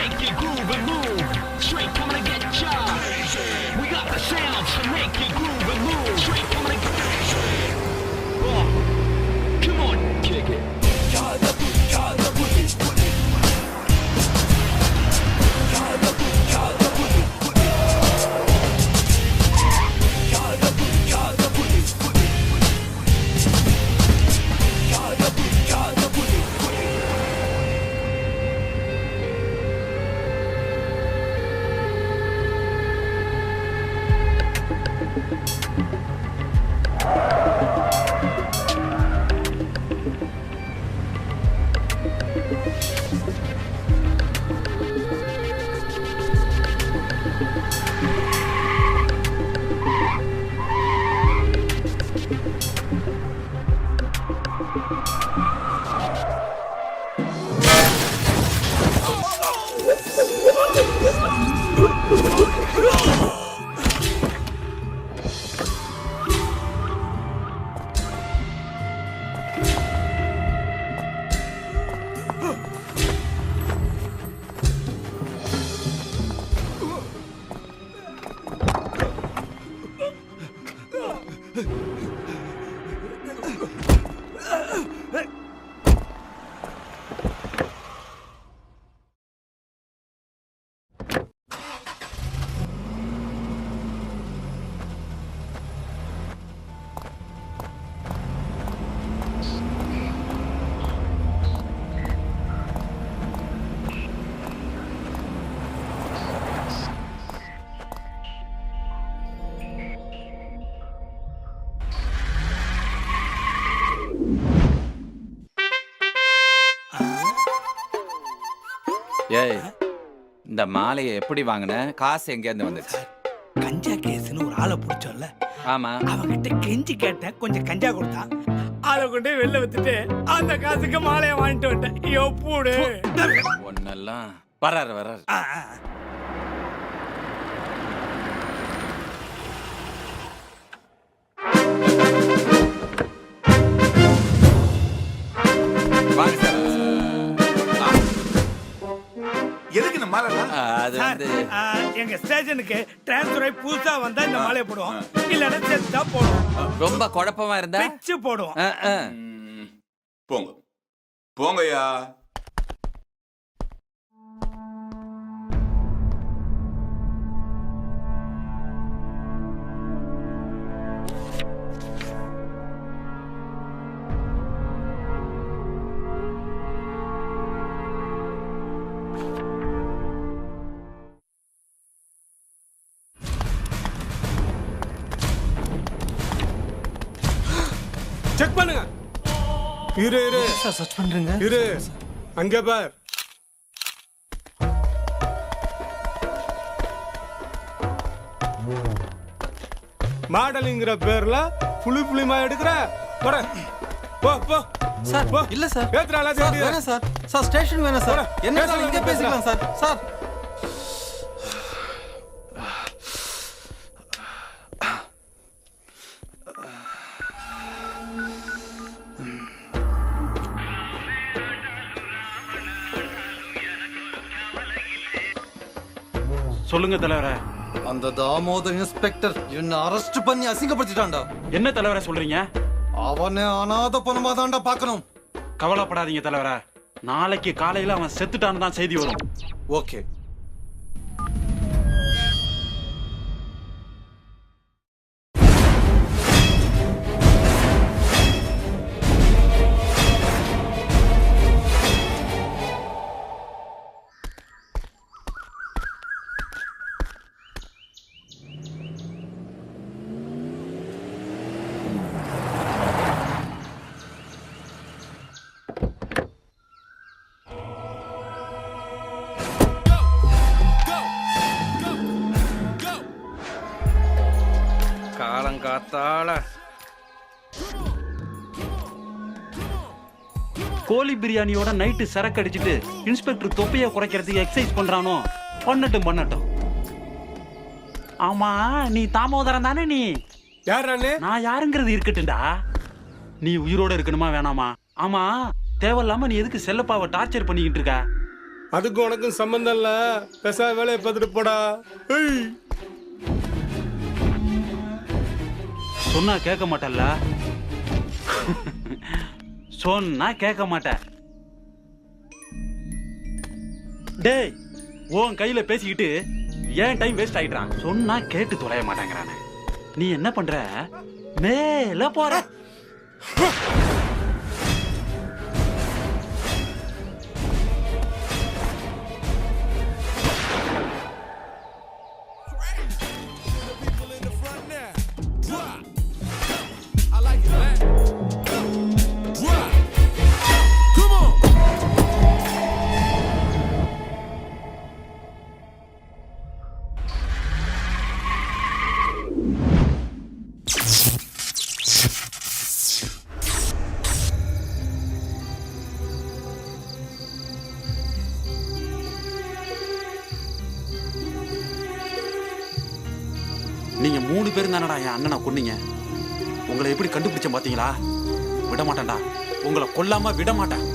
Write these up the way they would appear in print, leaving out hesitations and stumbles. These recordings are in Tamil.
make you groove and move. Straight coming to get ya. We got the sounds to make you groove and move. Straight coming to get ya. Oh, come on, kick it. ஏய், இந்த மாலையை எப்படி வாங்கின? காசு எங்கேருந்து வந்துச்சு? கஞ்சா கேஸ்னு ஒரு ஆளை பிடிச்சோம்ல, ஆமா, அவகிட்ட கெஞ்சி கேட்டேன், கொஞ்சம் கஞ்சா கொடுத்தான். அதை கொண்டு வெளில வித்துட்டு அந்த காசுக்கு மாலையை வாங்கிட்டு வந்துட்டேன். எப்பூடு ஒன்னெல்லாம் வராரு. வாங்க சார். எதுக்கு இந்த மாலை? அது வந்து எங்க ஸ்டேஷனுக்கு டிரான்ஸ்ஃபர் ஆகி புதுசா வந்தா இந்த மாலையை போடுவோம், இல்லன்னா செத்தா போடுவோம். ரொம்ப குழப்பமா இருந்தா பிச்சு போடுவோம். போங்க போங்கய்யா. செக் பண்ணுங்க. இரு சர்ச் பண்றீங்க. இரு அங்க பார். மாடலிங்கிற பேர்ல புளிமா எடுக்கிற போற. போ போ சார். போ. இல்ல சார். ஏத்ரால சார் வேணாம் சார். சார் ஸ்டேஷன் வேணாம் சார். என்ன சார் இங்க பேசிக்கலாம் சார். சார் சொல்லுங்க தலைவரே. அந்த தாமோதர் இன்ஸ்பெக்டர் என்ன அரெஸ்ட் பண்ணி அசிங்கப்படுத்திட்டான்டா. என்ன தலைவரே சொல்றீங்க? அவனை அனாதை பணமா தான்டா பார்க்கணும். கவலைப்படாதீங்க தலைவரே, நாளைக்கு காலையில அவன் செத்துட்டான்னு தான் செய்தி வரும். ஓகே. காலங்காத்தால கோழி பிரியாணியோட நைட்டு சரக்கு அடிச்சுட்டு இன்ஸ்பெக்டர் தொப்பையை குறைக்கிறதுக்கு எக்ஸசைஸ் பண்றானோ? பண்ணட்டும். ஆமா, நீ தாமோதரம் தானே? நீ யார்? நான் யாருங்கிறது இருக்கட்டும்டா. நீ உயிரோட இருக்கணுமா வேணாமா? ஆமா, தேவையில்லாம நீ எதுக்கு செல்லப்பாவை டார்ச்சர் பண்ணிக்கிட்டு இருக்க? அதுக்கும் உனக்கும் சம்பந்தம் இல்ல. பெசா வேலையை பார்த்துட்டு போடா. ஏய் சொன்னா கேட்க மாட்டல்ல? சொன்னா கேட்க மாட்டேன். டேய், உன் கையில பேசிக்கிட்டு ஏன் டைம் வேஸ்ட் ஆயிட்டான்? சொன்னா கேட்டு தொலைய மாட்டேங்கிறானே. நீ என்ன பண்ற? மேல போற. நீங்க 3 பேரும் தானடா என் அண்ணனை கொன்னீங்க. உங்களை எப்படி கண்டுபிடிச்சேன் பாத்தீங்களா? விட மாட்டேன்டா, உங்களை கொல்லாம விட மாட்டேன்.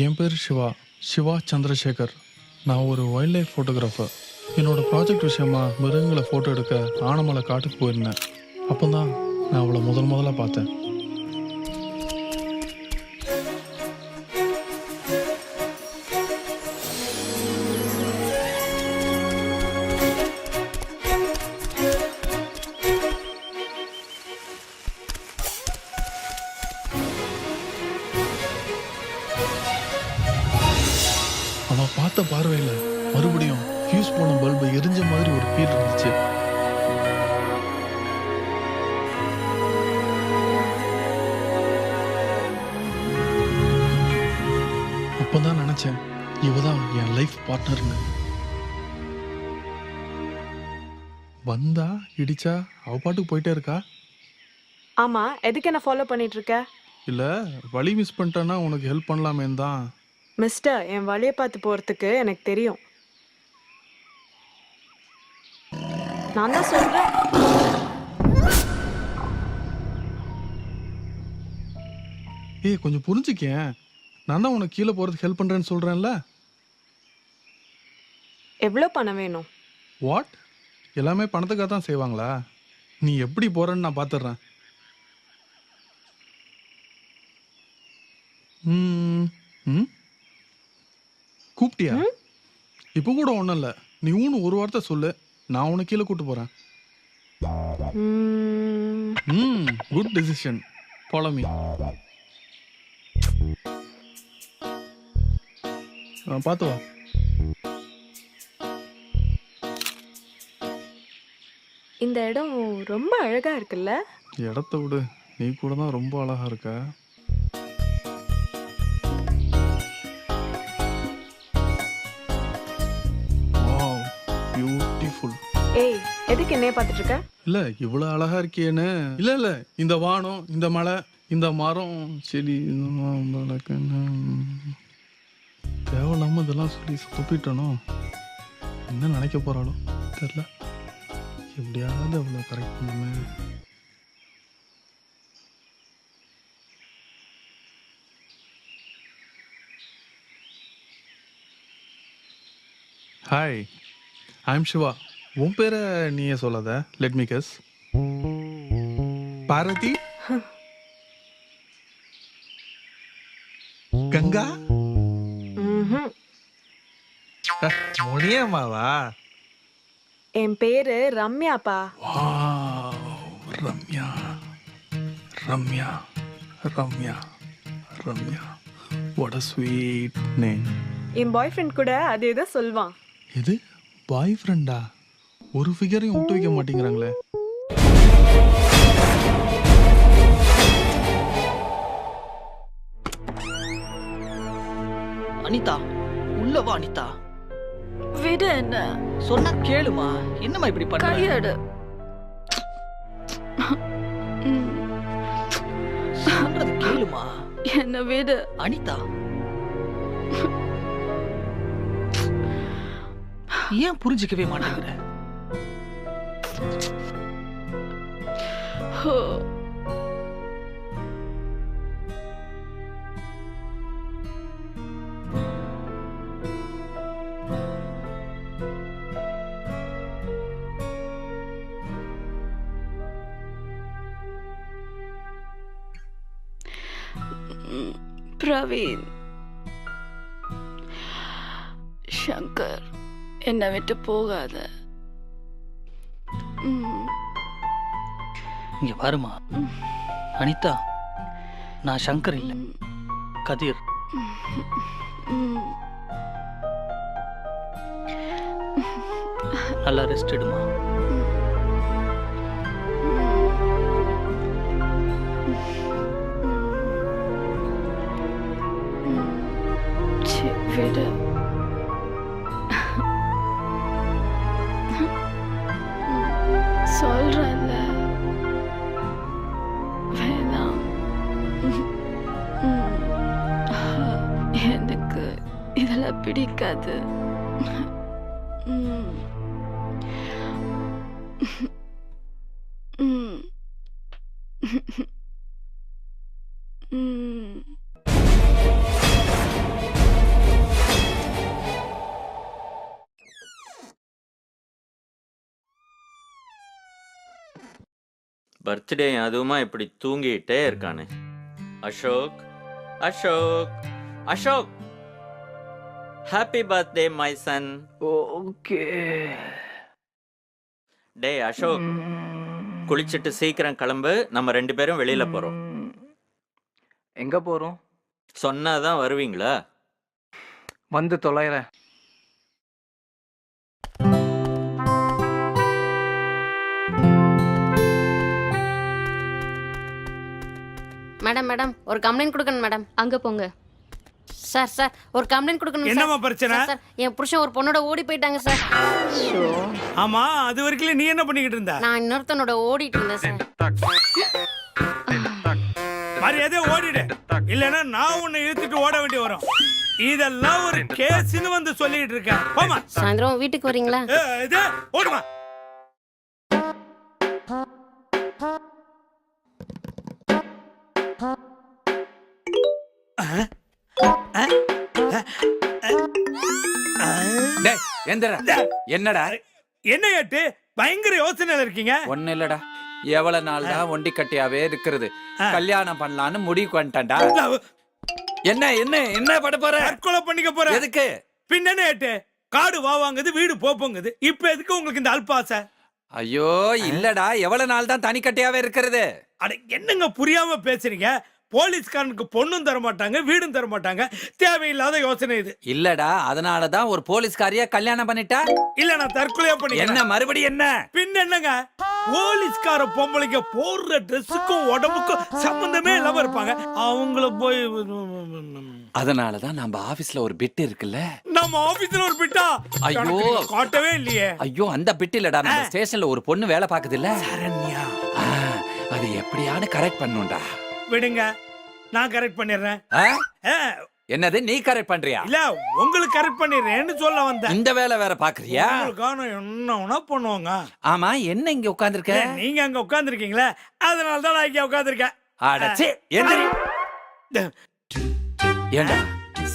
என் பேர் சிவா சந்திரசேகர். நான் ஒரு வைல்ட் லைஃப் ஃபோட்டோகிராஃபர். என்னோட ப்ராஜெக்ட் விஷயமா மிருகங்களை ஃபோட்டோ எடுக்க ஆனமலை காட்டுக்கு போயிருந்தேன். அப்போ தான் நான் அவளை முதல்ல பார்த்தேன். பார்த்த பார்வையில மறுபடியும் ஃபியூஸ் போன பல்பு எரிஞ்ச மாதிரி ஒரு ஃபீல் இருந்துச்சு. அப்பதான் நினைச்சேன், இவதான் என் லைஃப் பார்ட்னர்னு. வந்தா இடிச்சா அவ பாட்டுக்கு போயிட்டே இருக்கா. ஆமா, எதுக்கு என்ன ஃபாலோ பண்ணிட்டு இருக்க? இல்ல வழி மிஸ் பண்ணிட்டேன்னா உனக்கு ஹெல்ப் பண்ணலாமேன்னு தான். மிஸ்டர், என் வழியை பார்த்து போறதுக்கு எனக்கு தெரியும். நான் தான் சொல்றேன். ஏய் கொஞ்சம் புரிஞ்சுக்கேன், நான் தான் உனக்கு கீழே போறதுக்கு ஹெல்ப் பண்றேன்னு சொல்றேன்ல. எவ்வளவு பணம் வேணும்? வாட்? எல்லாமே பணத்துக்காக தான் செய்வாங்களா? நீ எப்படி போறன்னு நான் பார்த்துடுறேன். கூப்பிட்டியா? இப்போ கூட ஒன்றும் இல்லை, நீ ஊன்னு ஒரு வார்த்தை சொல்லு, நான் உனக்கு கீழே கூட்டு போறேன். Good decision. Follow me. பார்த்து வா. இந்த இடம் ரொம்ப அழகா இருக்குல்ல? இடத்த விடு, நீ கூட தான் ரொம்ப அழகா இருக்க. Wow, beautiful. ஏய், எதுக்கு என்னைய பார்த்துட்டு இருக்க? இல்ல இவ்வளவு அழகா இருக்கியேன்னு. இல்ல இல்ல, இந்த வானம், இந்த மலை, இந்த மரம், செடி, தேவையில்லாம இதெல்லாம் சொல்லி துப்பிட்டனோ. என்ன நினைக்க போறாளோ தெரியல. எப்படியாவது அவ்வளோ கரெக்ட் பண்ணுமே. Hi, I am Siva. உன் பேரை நீயே சொல்லாத. Let me guess. Bharathi? Ganga? முனியம்மாவா? என் பேரு ரம்யாப்பா. Ramya Ramya Ramya Ramya. What a sweet name. என் பாய் ஃப்ரெண்ட் கூட அதே தான் சொல்வான். இது பாய் ஃப்ரெண்டா? ஒரு ஃபிகரையும் விட்டு வைக்க மாட்டேங்கிறாங்களே. அனிதா, உள்ள வா அனிதா. விடு, என்ன சொன்னா கேளுமா. என்னம்மா இப்படி பண்ண? கையெடு. சொல்றது கேளுமா. என்ன விடு அனிதா. ஏன் புரிஞ்சுக்கவே மாட்டேங்கிற? பிரவீன், சங்கர், என்னை விட்டு போகாத. இங்க பாருமா அனிதா, நான் சங்கர் இல்லை, கதிர். நல்லா ரெஸ்ட் எடுமா. விடு. சொல்றேன்ல, வேணாம். எனக்கு இதெல்லாம் பிடிக்காது. பர்த்டே அதுவுமா இப்படி தூங்கிட்டே இருக்கானே. Ashok, Ashok, Ashok, happy birthday my son. Okay. டே அசோக், குளிச்சுட்டு சீக்கிரம் கிளம்பு, நம்ம 2 பேரும் வெளியில போறோம். எங்க போறோம்? சொன்னாதான் வருவீங்களா? வந்து தொலைறேன். மேடம் மேடம் ஒரு கம்ப்ளைண்ட் கொடுக்கணும் மேடம். அங்க போங்க. சார் சார் ஒரு கம்ப்ளைண்ட் கொடுக்கணும். என்னம்மா பிரச்சனை? சார் என் புருஷன் ஒரு பொண்ணோட ஓடி போயிட்டாங்க சார். ஆமா, அது வரைக்கும் நீ என்ன பண்ணிக்கிட்டு இருந்த? நான் இன்னொருத்தனோட ஓடிட்டு இருந்தேன் சார். மரியாதையா ஓடிடு, இல்லைன்னா நான் உன்னை இழுத்துட்டு ஓட வேண்டி வரும். இதெல்லாம் ஒரு கேஸ்னு வந்து சொல்லிட்டு இருக்கேன். போமா. சாயந்தரம் வீட்டுக்கு வரீங்களா? இது ஓடுமா. டேய் எந்திரா. என்னடா என்ன கேட்டு பயங்கர யோசனையில இருக்கீங்க? ஒண்ணு இல்லடா, எவ்வளவு நாள் தான் ஒண்டி கட்டியாவே இருக்கிறது, கல்யாணம் பண்ணலான்னு முடிவுக்கு வந்துட்டேன்டா. என்ன என்ன என்ன பண்ண போற? தற்கொலை பண்ணிக்க போற? எதுக்கு? பின்ன என்ன கேட்டு? காடு வாங்குது, வீடு போங்குது. இப்ப எதுக்கு உங்களுக்கு இந்த அல்பாசை? ஐயோ இல்லடா, எவ்வளவு நாள் தான் தனி கட்டியாவே இருக்கிறது? அட என்னங்க புரியாம பேசுறீங்க? போலீஸ்காரனுக்கு பொண்ணும் தர மாட்டாங்க, வீடும் தர மாட்டாங்க. தேவையில்லாத யோசனை இது. இல்லடா, அதனாலதான் ஒரு போலீஸ்காரிய கல்யாணம் பண்ணிட்டா. இல்ல நான் தற்கொலையா பண்ணி. என்ன மறுபடியும் என்ன? பின்ன என்னங்க, போலீஸ்கார பொம்பளைங்க போடுற ட்ரெஸ்ஸுக்கும் உடம்புக்கும் சம்பந்தமே இல்லாம இருப்பாங்க. அவங்கள போய் அதனாலதான் நம்ம ஆபீஸ்ல ஒரு பிட் இருக்குல்ல. நம்ம ஆபீஸ்ல ஒரு பிட்டா? ஐயோ காட்டவே இல்லையே. ஐயோ அந்த பிட் இல்லடா, நம்ம ஸ்டேஷன்ல ஒரு பொண்ணு வேலை பாக்குது இல்ல, சரண்யா. அது எப்படியானு கரெக்ட் பண்ணுண்டா. விடுங்க, நான் கரெக்ட் பண்ணிடுறேன். என்னது நீ கரெக்ட் பண்றியா? இல்ல உங்களுக்கு கரெக்ட் பண்ணிடுறேன்னு சொல்ல வந்தேன். இந்த வேலை வேற பாக்குறியா? உங்களுக்கான என்ன பண்ணுவாங்க. ஆமா, என்ன இங்க உட்கார்ந்திருக்க? நீங்க அங்க உட்கார்ந்திருக்கீங்களே, அதனால தான் நான் இங்க உட்கார்ந்திருக்கேன். அடச்சே எந்திரி. ஏண்டா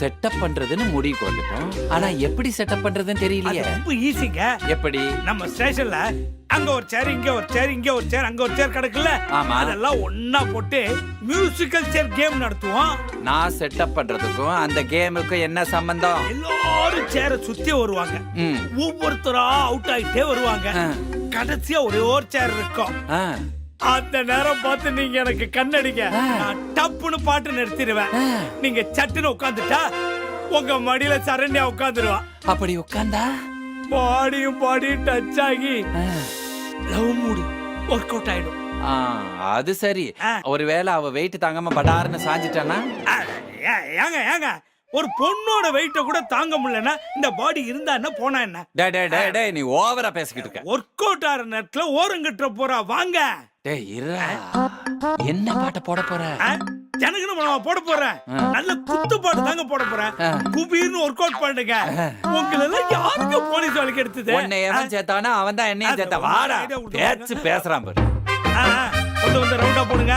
செட்டப் பண்றதுன்னு முடிவுக்கு வந்துட்டோம், ஆனா எப்படி செட்டப் பண்றதுன்னு தெரியலையே. ரொம்ப ஈஸிங்க. எப்படி? நம்ம ஸ்டேஷன்ல அங்க ஒரு சேர், இங்க ஒரு சேர், இங்க ஒரு சேர், அங்க ஒரு சேர் கிடக்குல்ல, அதெல்லாம் ஒண்ணா போட்டு மியூசிக்கல் சேர் கேம் நடத்துவோம். நான் செட்டப் பண்றதுக்கும் அந்த கேமுக்கும் என்ன சம்பந்தம்? எல்லாரும் சேரை சுத்தி வருவாங்க, ஒவ்வொருத்தரா அவுட் ஆயிட்டே வருவாங்க. கடைசியா ஒரே ஒரு சேர் இருக்கும். அந்த நேரம் பார்த்து நீங்க எனக்கு கண்ணடிங்க, நான் டப்புன்னு பாட்டு நிறுத்திடுவேன். நீங்க சட்டுன்னு உட்காந்துட்டா உங்க மடியில சரண்யா உட்காந்துருவா. அப்படி உட்கார்ந்தா பாடியும் டச் ஆகி லவ் மூடு ஒர்க் அவுட் ஆயிடும். அது சரி. ஒருவேளை அவ வெயிட் தாங்காம படாருன்னு சாஞ்சிட்டானா? ஏங்க ஏங்க, ஒரு பொண்ணோட வெயிட்ட கூட தாங்க முடியலன்னா இந்த பாடி இருந்தா என்ன போனா என்ன? டேய் நீ ஓவரா பேசிக்கிட்டு இருக்க. ஒர்க் அவுட் ஆற நேரத்துல ஓரங்கட்டுற போறா. வாங்க. டேய் இருடா, என்ன பாட்ட போட போற? ஜனகன நான் போட போறேன். நல்ல குத்து பாட்டு தாங்க போட போறேன். குபீர்னு ஒர்க் அவுட் பண்ணுங்க. உங்களை எல்லாம் யாருக்கு போலீஸ் வழக்கு எடுத்தது? உன்னை எவன் சேர்த்தானோ அவன் தான் என்னையும் சேர்த்தா. வாடா பேச்சு பேசுறான் பாரு. கொண்டு வந்து ரவுண்டா போடுங்க.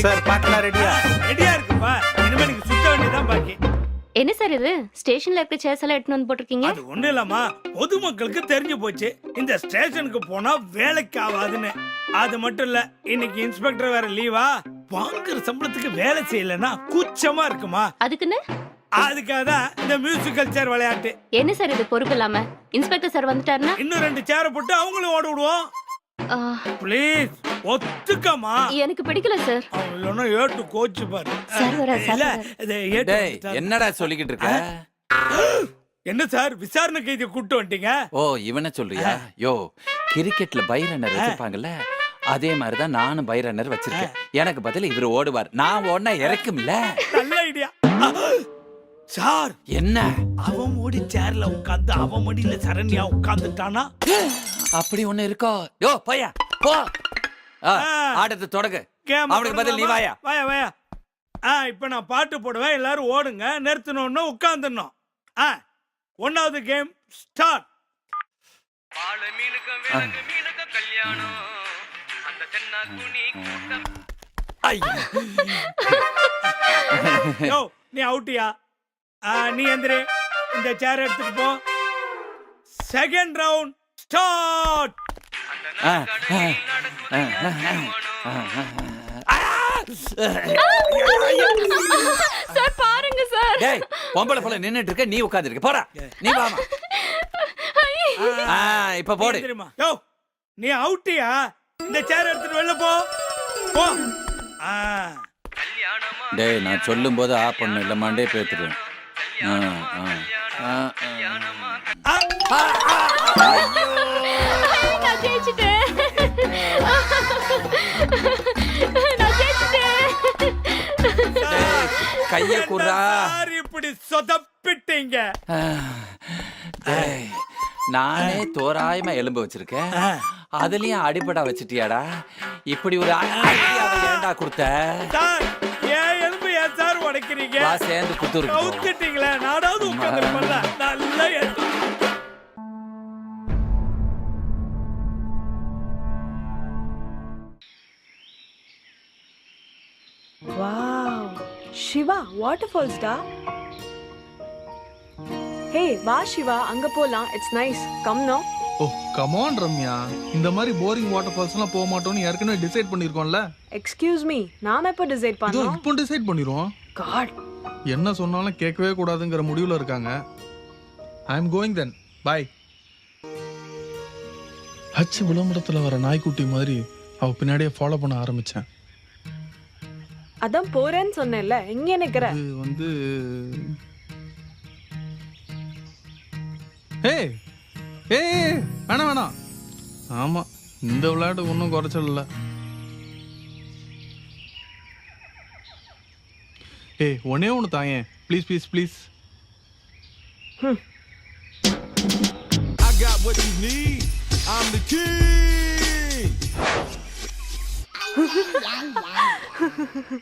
சார் பாக்கலாம் ரெடியா? ரெடியா இருக்குப்பா. இனிமே நீங்க சுத்த வேண்டியதான் பாக்கி. என்ன சார் இது? ஸ்டேஷன்ல இருக்க சேர்ஸ் எல்லாம் எடுத்து வந்து போட்டிருக்கீங்க. அது ஒண்ணு இல்லம்மா, பொதுமக்களுக்கு தெரிஞ்சு போச்சு இந்த ஸ்டேஷனுக்கு போனா வேலைக்கு ஆகாதுன்னு. அது மட்டும் இல்ல, இன்னைக்கு இன்ஸ்பெக்டர் வேற லீவா. வாங்குற சம்பளத்துக்கு வேலை செய்யலன்னா கூச்சமா இருக்குமா? அதுக்குன்னு அதுக்காக தான் இந்த மியூசிக்கல் சேர் விளையாட்டு. என்ன சார் இது பொறுப்பு இல்லாம? இன்ஸ்பெக்டர் சார் வந்துட்டாருன்னா இன்னும் 2 சேரை போட்டு அவங்களும் ஓட விடுவோம். ப்ளீஸ் ஒத்துக்கமா. எனக்கு பிடிக்கல சார். இல்லன்னா ஏட்டு கோச்சு பாரு. இல்ல டேய் என்னடா சொல்லிக்கிட்டு இருக்க? என்ன சார் விசாரணை கைதி கூட்டு வந்துட்டீங்க? ஓ இவனை சொல்றியா? யோ கிரிக்கெட்ல பை ரன்னர் வச்சிருப்பாங்கல்ல, அதே மாதிரிதான் நானும் பை ரன்னர் வச்சிருக்கேன். எனக்கு பதில் இவர் ஓடுவார், நான் ஓடினா இறக்கும்ல. நல்ல ஐடியா சார். என்ன அவன் ஓடி சேர்ல உட்கார்ந்து அவன் மடியில சரண்யா உட்கார்ந்துட்டானா? அப்படி ஒண்ணு இருக்கோ? யோ பையா போ, ஆட்டத்தை தொடங்கு. அவனுக்கு பதில் நீ வாயா. வாயா வாயா. இப்ப நான் பாட்டு போடுவேன், எல்லாரும் ஓடுங்க. நிறுத்தணும்னு உட்கார்ந்துடணும். 1வது கேம் ஸ்டார்ட். யோ நீ அவுட்டியா? நீ எந்திரே, இந்த சேர் எடுத்துட்டு போ. Second round start. சார் பாருங்க சார். டேய் பொம்பளை போல நின்னுட்டு இருக்க, நீ உட்கார்ந்து இருக்க. போடா நீ வாமா. இப்ப போடு. யோ நீ அவுட்டியா? இந்த சேர் எடுத்துட்டு வெளில போ போ. டேய் நான் சொல்லும் போது ஆஃப் பண்ணு, இல்ல மண்டே பேத்துறேன். நான் ஜெயிச்சிட்டேன். நான் ஜெயிச்சிட்டேன். கைய குறா. சார் இப்படி சொதப்பிட்டீங்க. டேய், நானே தோராயமா எலும்பு வச்சிருக்கேன், அதுலயும் அடிபடா வச்சிட்டியாடா. இப்படி ஒரு ஐடியாவை ஏன்டா கொடுத்த? சார் ஏன் எலும்பு ஏன் சார் உடைக்கிறீங்க? வா சேர்ந்து குத்துரு. கவுத்துட்டீங்களே, நானாவது உட்கார்ந்திருப்பேன்ல. நல்லா வாவ் சிவா வாட்டர் ஃபால்ஸ் டா. ஹே வா சிவா, அங்க போலாம். It's nice. Come no. Oh come on Ramya, இந்த மாதிரி போரிங் வாட்டர் ஃபால்ஸ்லாம் போக மாட்டோம்னு ஏற்கனவே டிசைட் பண்ணிருக்கோம்ல. எக்ஸ்கியூஸ் மீ, நாம எப்போ டிசைட் இதோ பண்ணோம்? இப்போ டிசைட் பண்ணிடுவோம். காட், என்ன சொன்னாலும் கேட்கவே கூடாதுங்கிற முடிவுல இருக்காங்க. I am going then, bye. Hutch விளம்பரத்துல வர நாய்க்குட்டி மாதிரி அவ பின்னாடியே ஃபாலோ பண்ண ஆரம்பிச்சேன். அதான் போறேன்னு சொன்னேன்ல, எங்க நிக்கிற? இது வந்து ஏய் ஏய் வேணாம் வேணாம். ஆமா, இந்த விளையாட்டு ஒன்றும் குறைச்சல் இல்லை. ஏய் ஒன்னே ஒன்று தாயேன், please please please. I got what you need. I'm the king.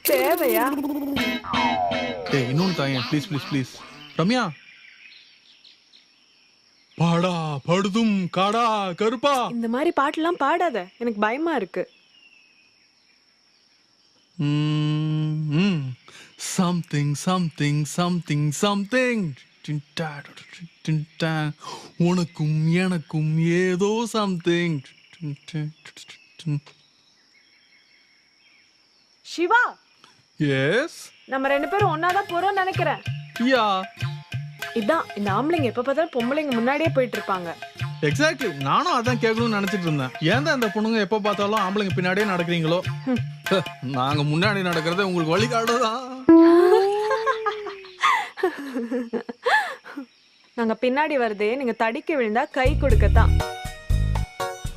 தேவையா? ஏய் இன்னொன்று தாயேன், ப்ளீஸ் ப்ளீஸ் ப்ளீஸ். ரம்யா, பாடா படுதும் காடா கருப்பா. இந்த மாதிரி பாட்டுலாம் பாடாத, எனக்கு பயமா இருக்கு. Something something something something. உனக்கும் எனக்கும் ஏதோ சம்திங். சிவா, எஸ் நம்ம ரெண்டு பேரும் ஒன்னாதான் போறோம்னு நினைக்கிறேன். யா இதான் இந்த ஆம்பளைங்க எப்ப பார்த்தாலும் பொம்பளைங்க முன்னாடியே போயிட்டு இருப்பாங்க. எக்ஸாக்ட்லி, நானும் அதான் கேட்கணும்னு நினைச்சிட்டு இருந்தேன். ஏன் தான் இந்த பொண்ணுங்க எப்ப பார்த்தாலும் ஆம்பளைங்க பின்னாடியே நடக்கிறீங்களோ? நாங்க முன்னாடி நடக்கிறத உங்களுக்கு வழிகாட்டுதான். நாங்க பின்னாடி வருதே, நீங்க தடிக்க விழுந்தா கை கொடுக்கத்தான்.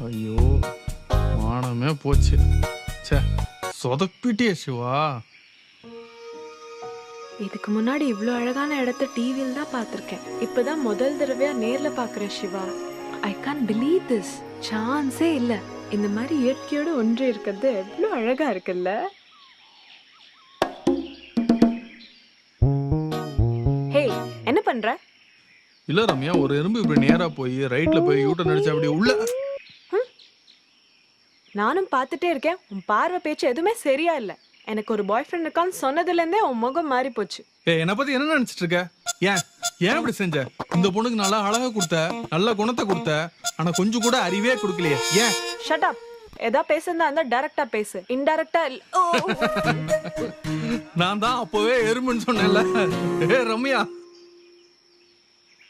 ஐயோ மானமே போச்சு. சே சொதப்பிட்டே சிவா. இதுக்கு முன்னாடி இவ்ளோ அழகான இடத்த டிவில தான் பார்த்திருக்கேன். இப்பதான் முதல் தடவையா நேர்ல பாக்குறேன் Shiva. I can't believe this. சான்ஸே இல்ல. இந்த மாதிரி இயற்கையோட ஒன்று இருக்கிறது எவ்வளவு அழகா இருக்குல்ல. ஹே, என்ன பண்ற? இல்ல ரம்யா, ஒரு எறும்பு இப்படி நேரா போய் ரைட்ல போய் யூட்டர்ன் அடிச்சு அப்படியே உள்ள. நானும் பார்த்துட்டே இருக்கேன். உன் பார்வை பேச்சு எதுவுமே சரியா இல்ல. எனக்கு ஒரு பாய் ஃப்ரெண்ட் இருக்கான்னு சொன்னதுல இருந்தே உன் முகம் மாறி போச்சு. ஏய் என்ன பத்தி என்ன நினைச்சிட்டு இருக்க? ஏன் ஏன் இப்படி செஞ்ச? இந்த பொண்ணுக்கு நல்லா அழகா கொடுத்த, நல்ல குணத்தை கொடுத்த, ஆனா கொஞ்சம் கூட அறிவே கொடுக்கலையே, ஏன்? Shut up. ஏதா பேசுறதா இருந்தா டைரக்டா பேசு, இன்டைரக்டா நான் தான் அப்பவே எறும்புன்னு சொன்னேன்ல. ஏ ரம்யா,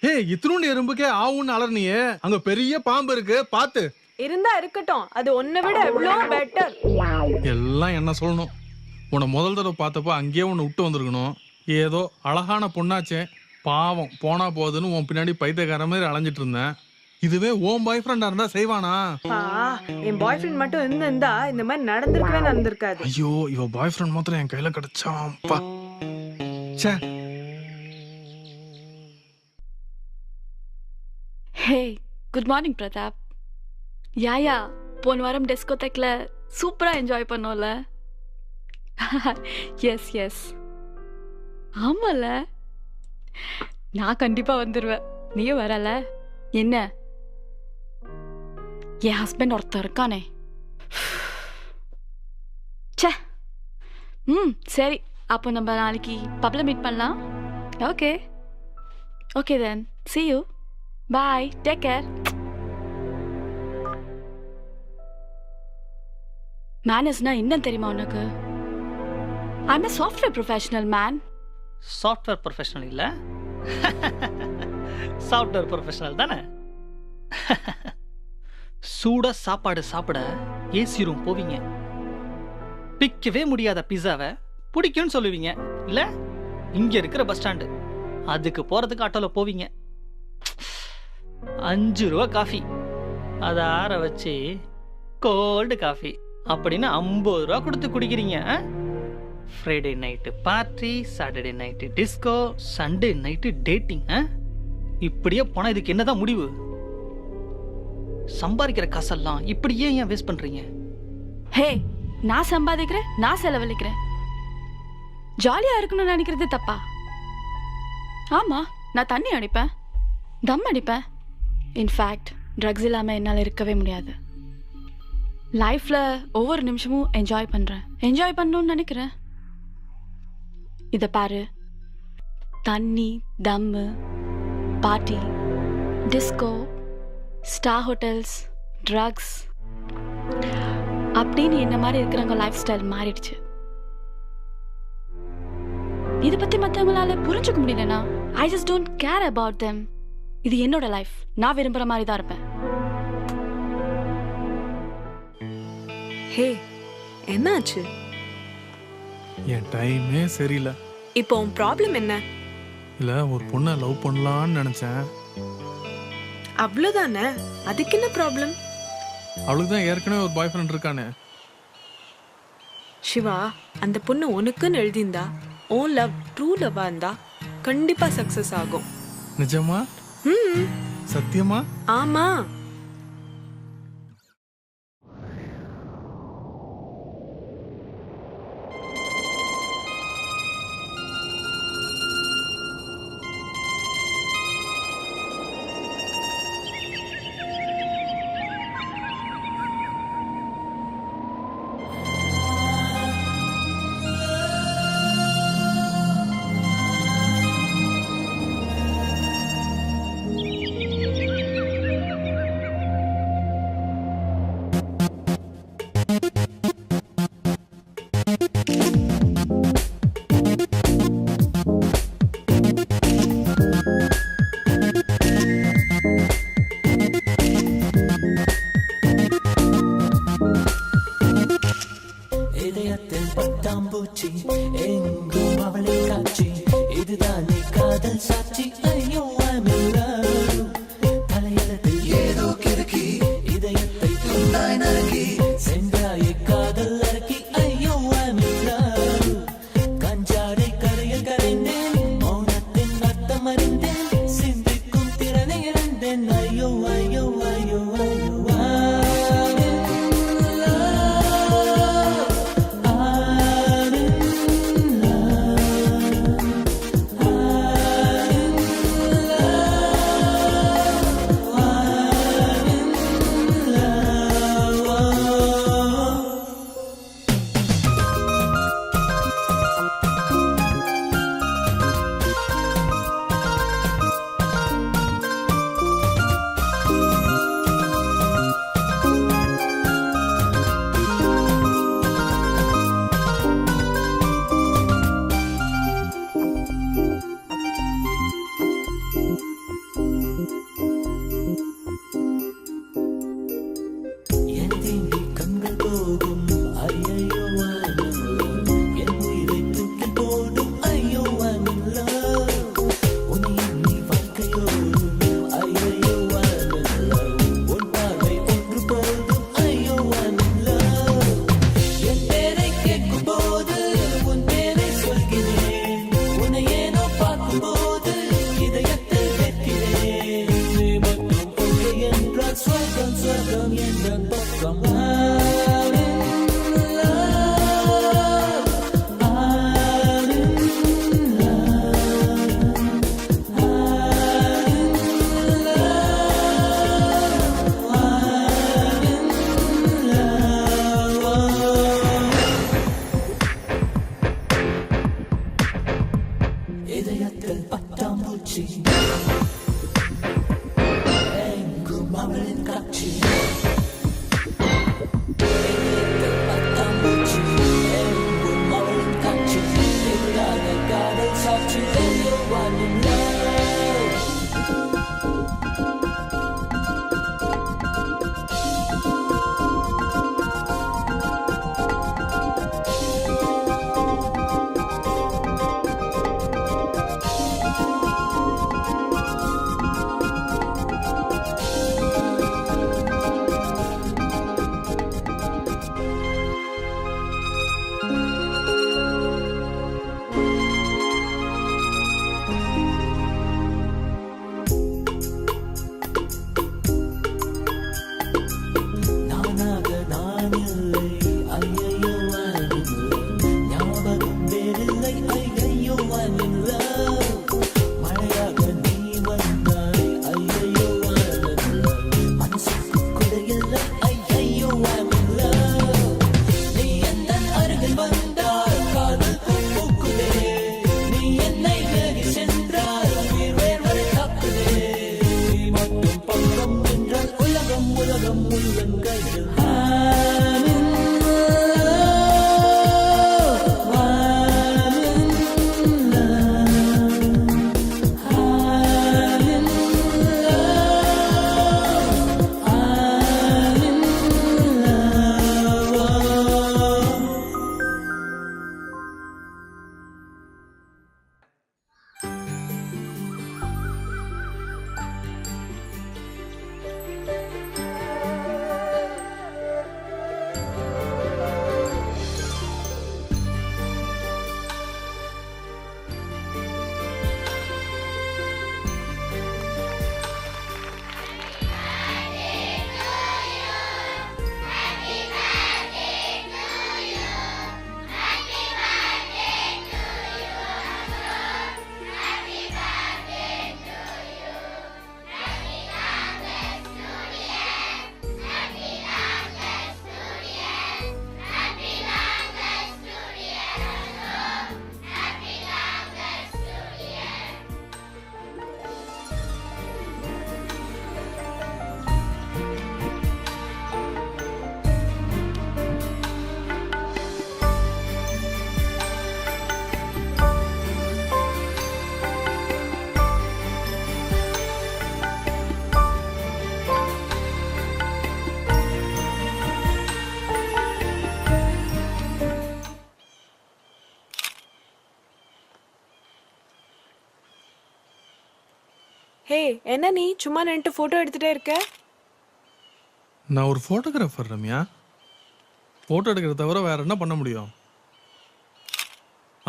ஏய் இத்தினூண்டு எறும்புக்கே ஆவுன்னு அலர்னியே, அங்க பெரிய பாம்பு இருக்கு பாத்து. இருந்தா இருக்கட்டும், அது ஒன்னை விட எவ்வளவு பெட்டர். எல்லாம் என்ன சொல்லணும், உன்னை முதல் தடவை பார்த்தப்ப அங்கேயே உன்னை விட்டு வந்திருக்கணும். ஏதோ அழகான பொண்ணாச்சே, பாவம் போனா போகுதுன்னு உன் பின்னாடி பைத்தியக்கார மாதிரி அலைஞ்சிட்டு இருந்தேன். இதுவே உன் பாய் ஃப்ரெண்டா இருந்தா செய்வானா? என் பாய் ஃப்ரெண்ட் மட்டும் இருந்தா இந்த மாதிரி நடந்திருக்கவே நடந்திருக்காது. ஐயோ, இவ பாய் ஃப்ரெண்ட் மாத்திரம் என் கையில கிடைச்சாப்பா. ச்சே. ஹே, குட் மார்னிங் பிரதாப். யா போன வாரம் டெஸ்கோடெக்ல சூப்பரா என்ஜாய் பண்ணோம்ல. எஸ் எஸ் ஆமால, நான் கண்டிப்பா வந்துடுவேன். நீயும் வரல? என்ன, என் ஹஸ்பண்ட் ஒருத்தர் இருக்கானே. ச்சே. சரி, அப்போ நம்ம நாளைக்கு பப்ல மீட் பண்ணலாம். Okay okay then, see you. Bye, take care. மேனேஜ்னா என்ன தெரியுமா உனக்கு? I'm a software professional, man. Software professional இல்ல, சாஃப்ட்வேர் ப்ரொஃபஷனல் தானே. சூட சாப்பாடு சாப்பிட ஏசி ரூம் போவீங்க. பிக்கவே முடியாத பிஸாவை பிடிக்கும்னு சொல்லுவீங்க இல்ல? இங்க இருக்கிற பஸ் ஸ்டாண்டு அதுக்கு போறதுக்கு ஆட்டோல போவீங்க. 5 ரூபா காஃபி, அதை ஆற வச்சு கோல்டு காஃபி அப்படின்னு 50 ரூபா கொடுத்து குடிக்கிறீங்க. Friday night party, Saturday night disco, Sunday night dating. இப்படியே போனால் இதுக்கு என்னதான் முடிவு? சம்பாதிக்கிற காசெல்லாம் இப்படியே ஏன் வேஸ்ட் பண்ணுறீங்க? ஹே, நான் சம்பாதிக்கிறேன், நான் செலவழிக்கிறேன். ஜாலியாக இருக்கணும்னு நினைக்கிறது தப்பா? ஆமாம், நான் தண்ணி அடிப்பேன், தம் அடிப்பேன். இன்ஃபேக்ட் ட்ரக்ஸ் இல்லாமல் என்னால் இருக்கவே முடியாது. லைஃப்பில் ஒவ்வொரு நிமிஷமும் என்ஜாய் பண்ணுறேன், என்ஜாய் பண்ணணும்னு நினைக்கிறேன். இதை பாரு, தண்ணி, தம்மு, party, disco, star hotels, drugs அப்படின்னு என்ன மாதிரி இருக்கிறவங்க லைஃப் ஸ்டைல் மாறிடுச்சு. இதை பற்றி மற்றவங்களால புரிஞ்சுக்க முடியலனா I just don't care about them. இது என்னோட லைஃப், நான் விரும்புகிற மாதிரி தான் இருப்பேன். ஹே, என்னாச்சு? என் டைமே சரியில்லை. இப்போ உன் ப்ராப்ளம் என்ன? இல்ல, ஒரு பொண்ணை லவ் பண்ணலான்னு நினைச்சேன். அவ்வளோதானே, அதுக்கு என்ன ப்ராப்ளம்? அவளுக்கு தான் ஏற்கனவே ஒரு பாய் ஃப்ரெண்ட் இருக்கானே. சிவா, அந்த பொண்ணு உனக்குன்னு எழுதியிருந்தா, ஓன் லவ் ட்ரூ லவ்வா இருந்தா கண்டிப்பா சக்சஸ் ஆகும். நிஜமா? சத்தியமா? ஆமா. ஹே என்ன நீ சும்மா நின்று ஃபோட்டோ எடுத்துட்டே இருக்க? நான் ஒரு ஃபோட்டோகிராஃபர் ரம்யா. ஃபோட்டோ எடுக்கிறத தவிர வேற என்ன பண்ண முடியும்?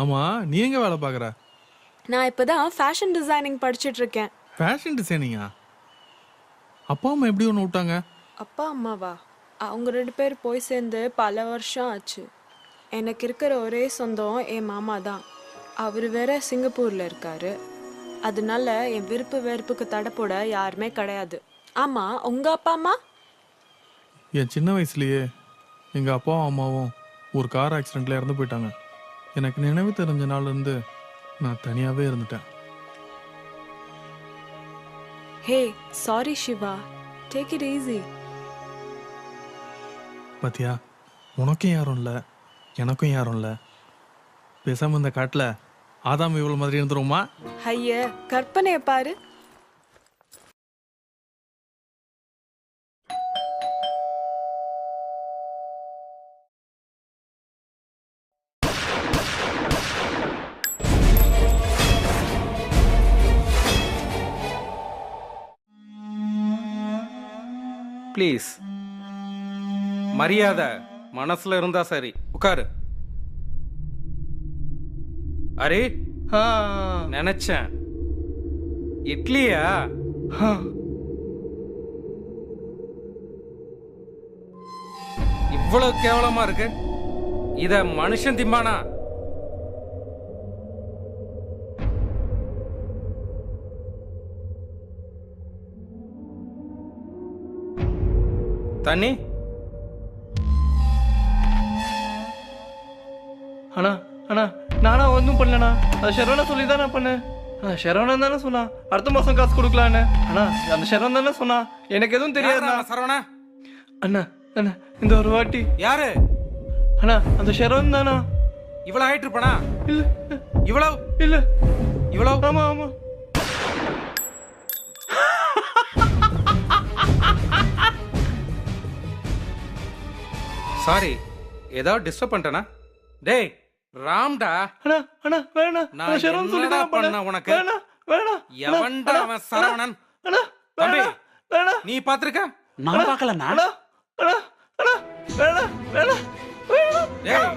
ஆமா, நீ எங்க வேலை பார்க்குற? நான் இப்பதான் ஃபேஷன் டிசைனிங் படிச்சுட்டு இருக்கேன். ஃபேஷன் டிசைனிங்கா? அப்பா அம்மா எப்படி ஒன்று விட்டாங்க? அப்பா அம்மாவா? அவங்க 2 பேர் போய் சேர்ந்து பல வருஷம் ஆச்சு. எனக்கு இருக்கிற ஒரே சொந்தம் என் மாமா தான். அவர் வேற சிங்கப்பூர்ல இருக்காரு. அதனால என் விருப்பு வெறுப்புக்கு தடை போட யாருமே கிடையாது. ஆமா, உங்க அப்பா அம்மா? என் சின்ன வயசுலயே எங்கள் அப்பாவும் அம்மாவும் ஒரு கார் ஆக்சிடெண்ட்டில் இறந்து போயிட்டாங்க. எனக்கு நினைவு தெரிஞ்ச நாள்லேருந்து நான் தனியாகவே இருந்துட்டேன். Hey sorry Siva, take it easy. பாத்தியா, உனக்கும் யாரும் இல்லை, எனக்கும் யாரும் இல்லை. பேசாமல் இந்த காட்டில் ஆதாம் இவ்வளோ மாதிரி இருந்துருமா? ஐய, கற்பனையை பாரு. ப்ளீஸ், மரியாதை மனசுல இருந்தா சரி. உட்காரு. அரே, நினைச்சேன். இட்லியா? இவ்வளவு கேவலமா இருக்கு. இத மனுஷன் திம்பானா? தண்ணி? அண்ணா அண்ணா, நானா ஒன்றும் பண்ணலண்ணா. அது ஷெரவனா சொல்லி தான் நான் பண்ணேன். ஷெரவணன் தானே சொன்னா அடுத்த மாசம் காசு கொடுக்கலான்னு. அண்ணா அந்த ஷெரவன் தானே சொன்னா, எனக்கு எதுவும் தெரியாதுண்ணா. சரவணா அண்ணா அண்ணா, இந்த ஒரு வாட்டி. யாரு? அண்ணா அந்த ஷெரவன் தானா? இவ்வளவு ஆயிட்டு இருப்பானா? இல்ல. இவ்வளவு இல்ல. இவ்வளவு? ஆமா ஆமா. சாரி, ஏதாவது டிஸ்டர்ப் பண்ணிட்டேனா? டேய் ராம்டா. அண்ணா அண்ணா வேணா, நான் ஷெரவன் சொல்லி தான் பண்ண உனக்கு. வேணா வேணா. எவன்டா அவன் சரவணன்? அண்ணா தம்பி, வேணா. நீ பாத்துருக்க? நான் பார்க்கல. அண்ணா அண்ணா அண்ணா வேணா வேணா வேணா. டேய்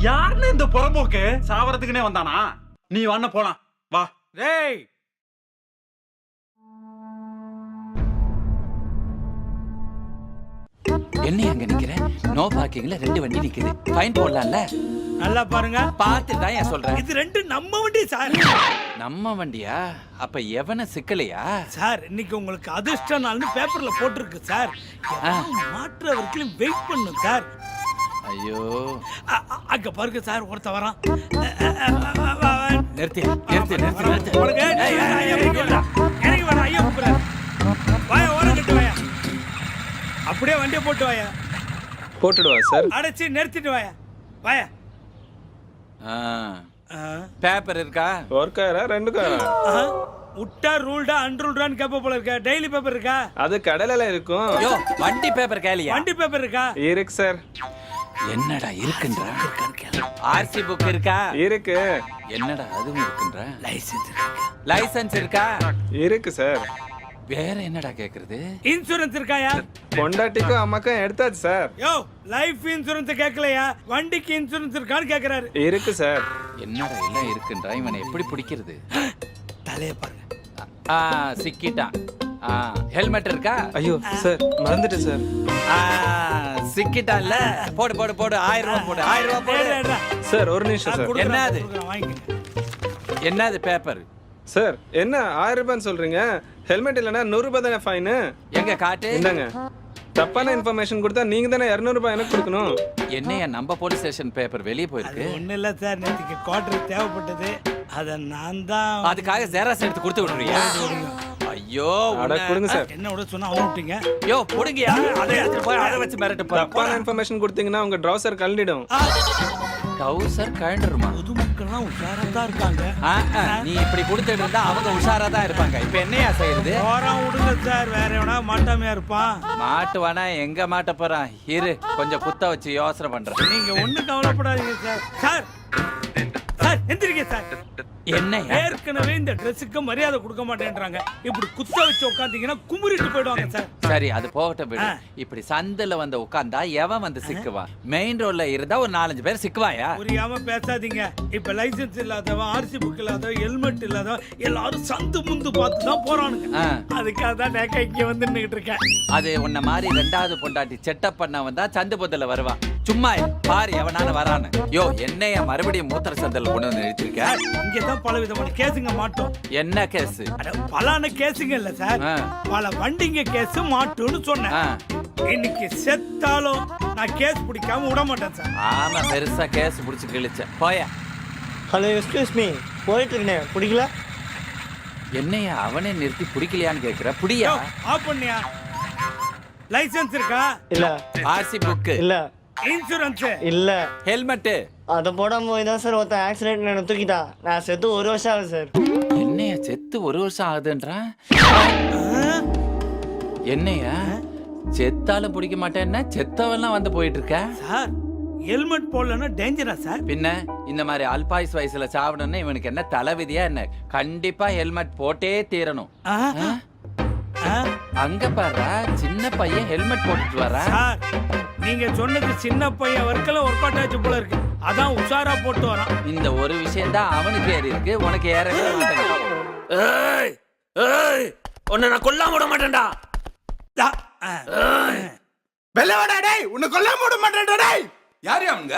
யாருன்னு இந்த புறம்போக்கு சாவறதுக்குனே வந்தானா? நீ வாண்ண போலாம் வா. டேய் என்ன அங்க நிக்கிற? நோ பார்க்கிங்ல 2 வண்டி நிக்குது. ஃபைன் போடலாம்ல? நல்லா பாருங்க. பார்த்து தான் ஏன் சொல்றேன். இது 2 நம்ம வண்டி சார். நம்ம வண்டியா? அப்ப எவன சிக்கலையா? சார் இன்னைக்கு உங்களுக்கு அதிர்ஷ்ட நாள்னு பேப்பர்ல போட்டிருக்கு சார். மாற்ற வரைக்கும் வெயிட் பண்ணும் சார். ஐயோ, அங்க பாருங்க சார், ஒருத்த வரான். நிறுத்தி நிறுத்தி நிறுத்தி நிறுத்தி. எனக்கு வர ஐயா கூப்பிடுறாரு. வாயா, ஓரம் கட்டு வாயா. அப்படியே வண்டியை போட்டு வாயா. போட்டுடுவா சார். அடைச்சி நிறுத்திட்டு வாயா. வாயா. பேப்பர் இருக்கா? ஒரு காரா 2 காரா? உட்டா ரூல்டா அன்ரூல்டான்னு கேப்ப போல இருக்கா? டெய்லி பேப்பர் இருக்கா? அது கடலைல இருக்கும். யோ, வண்டி பேப்பர் கேளியா? வண்டி பேப்பர் இருக்கா? இருக்கு சார். என்னடா இருக்குன்றா? ஆர்சி புக் இருக்கா? இருக்கு. என்னடா அதுவும் இருக்குன்றா? லைசென்ஸ் இருக்கா? லைசென்ஸ் இருக்கா? இருக்கு சார். வேற என்னடா கேக்குறது? இன்சூரன்ஸ் இருக்காயா? பொண்டாட்டிக்கும் அம்மாக்கும் எடுத்தாச்சு சார். யோ, லைஃப் இன்சூரன்ஸ் கேட்கலையா? வண்டிக்கு இன்சூரன்ஸ் இருக்கான்னு கேக்குறாரு. இருக்கு சார். என்னடா எல்லாம் இருக்குன்றா? இவனை எப்படி பிடிக்கிறது? தலைய பாருங்க. சிக்கிட்டான். ஹெல்மெட் இருக்கா? ஐயோ சார், மறந்துட்டேன் சார். சிக்கிட்டான்ல. போடு போடு போடு. 1000 ரூபாய் போடு. 1000 ரூபாய் போடு. சார் ஒரு நிமிஷம் சார். என்னது? என்னது பேப்பர்? சார் என்ன 1000 ரூபான்னு சொல்றீங்க? ஹெல்மெட் இல்லைன்னா 100 ரூபாய் தானே ஃபைனு. எங்க காட்டு இந்தாங்க. தப்பான இன்ஃபர்மேஷன் கொடுத்தா நீங்க தானே 200 ரூபாய் எனக்கு கொடுக்கணும். என்னையா நம்ம போலீஸ் ஸ்டேஷன் பேப்பர் வெளியே போயிருக்கு? ஒன்றும் இல்லை சார், நேற்றுக்கு குவார்டர் தேவைப்பட்டது, அதை நான் தான். அதுக்காக ஜெராக்ஸ் எடுத்து கொடுத்து விடுறியா? ஐயோ கொடுங்க சார். என்ன விட சொன்னா அவன் விட்டீங்க. யோ புடுங்கயா, அதை எடுத்து போய் அதை வச்சு மிரட்டு போற. தப்பான இன்ஃபர்மேஷன் கொடுத்தீங்கன்னா உங்க ட்ரவுசர் கழண்டிடும். ட்ரவுசர் கழண்டுருமா? பொதுமக்கள்லாம் உஷாரா தான் இருக்காங்க. நீ இப்படி கொடுத்துட்டு இருந்தா அவங்க உஷாரா தான் இருப்பாங்க. இப்ப என்னையா செய்யுது? போறான் விடுங்க சார், வேற எவனா மாட்டாமையா இருப்பான். மாட்டுவானா? எங்க மாட்ட போறான்? இரு கொஞ்சம் குத்த வச்சு யோசனை பண்றேன். நீங்க ஒண்ணு கவலைப்படாதீங்க சார். சார் சார் எந்திரிங்க சார். என்ன ஏற்கனவே இந்த ட்ரெஸ்ஸுக்கு மரியாதை கொடுக்க மாட்டேன்றாங்க. இப்படி குத்த வச்சு உட்காந்தீங்கன்னா குமுறிட்டு போயிடுவாங்க சார். சரி அது போகட்டும் விடு. இப்படி சந்தில வந்து உட்கார்ந்தா எவன் வந்து சிக்குவான்? மெயின் ரோட்ல இருந்தா ஒரு 4-5 பேர் சிக்குவாயா? புரியாம பேசாதீங்க. இப்ப லைசென்ஸ் இல்லாதவன், ஆர்சி புக் இல்லாதவன், ஹெல்மெட் இல்லாதவன் எல்லாரும் சந்து முந்து பார்த்து தான் போறானுங்க. அதுக்காக தான் நான் இங்க வந்து நின்னுகிட்டு இருக்கேன். அது உன்ன மாதிரி 2வது பொண்டாட்டி செட்டப் பண்ணவன் தான் சந்து பொத்துல வருவான். சும்மா பாரு எவனால வரான்னு. யோ என்னைய மறுபடியும் மூத்திர சந்தல கொண்டு வந்து நிறுத்திருக்க? இங்கதான் பல விதமான கேஸுங்க மாட்டோம். என்ன கேஸ்? பலான கேஸுங்க இல்ல சார், பல வண்டிங்க கேஸ் மாட்டுன்னு சொன்னேன். இன்னைக்கு செத்தாலும் நான் கேஸ் பிடிக்காம விட மாட்டேன் சார். ஆமா பெருசா கேஸ் பிடிச்சு கிழிச்சேன். போயா. ஹலோ எக்ஸ்கியூஸ் மீ, போயிட்டு இருக்கேன், பிடிக்கல. என்னையா அவனே நிறுத்தி பிடிக்கலையான்னு கேக்குற? புடியா. ஆஃப் பண்ணியா? லைசென்ஸ் இருக்கா? இல்ல. ஆர்சி புக் இல்ல. இன்சூரன்ஸ் இல்ல. ஹெல்மெட் அதை போடாம போய் தான் சார் ஒருத்தன் ஆக்சிடென்ட் என்ன தூக்கிட்டான். நான் செத்து 1 வருஷம் ஆகுது சார். என்னையா செத்து 1 வருஷம் ஆகுதுன்றான்? என்னையா செத்தாலும் பிடிக்க மாட்டேன்னா செத்தவெல்லாம் வந்து போயிட்டு இருக்க? சார் ஹெல்மெட் போடலன்னா டேஞ்சரா சார்? பின்ன இந்த மாதிரி அல்பாயுஸ் வயசுல சாவணும்னா இவனுக்கு என்ன தலைவிதியா என்ன? கண்டிப்பா ஹெல்மெட் போட்டே தீரணும். அங்க பாரு சின்ன பையன் ஹெல்மெட் போட்டுட்டு வரா. சார் நீங்க சொன்னது சின்ன பையன் வர்க்கல ஒர்க் அவுட் ஆச்சு போல இருக்கு, அதான் உஷாரா போட்டு வரான். இந்த ஒரு விஷயம் தான் அவனுக்கு ஏறி இருக்கு, உனக்கு ஏறவே மாட்டேங்குது. ஏய் ஏய் உன்னை நான் கொல்லாம விட மாட்டேன்டா. வெள்ளவாடா டேய், உன்னை கொல்லாம விட மாட்டேன்டா டேய். யாரு அவங்க?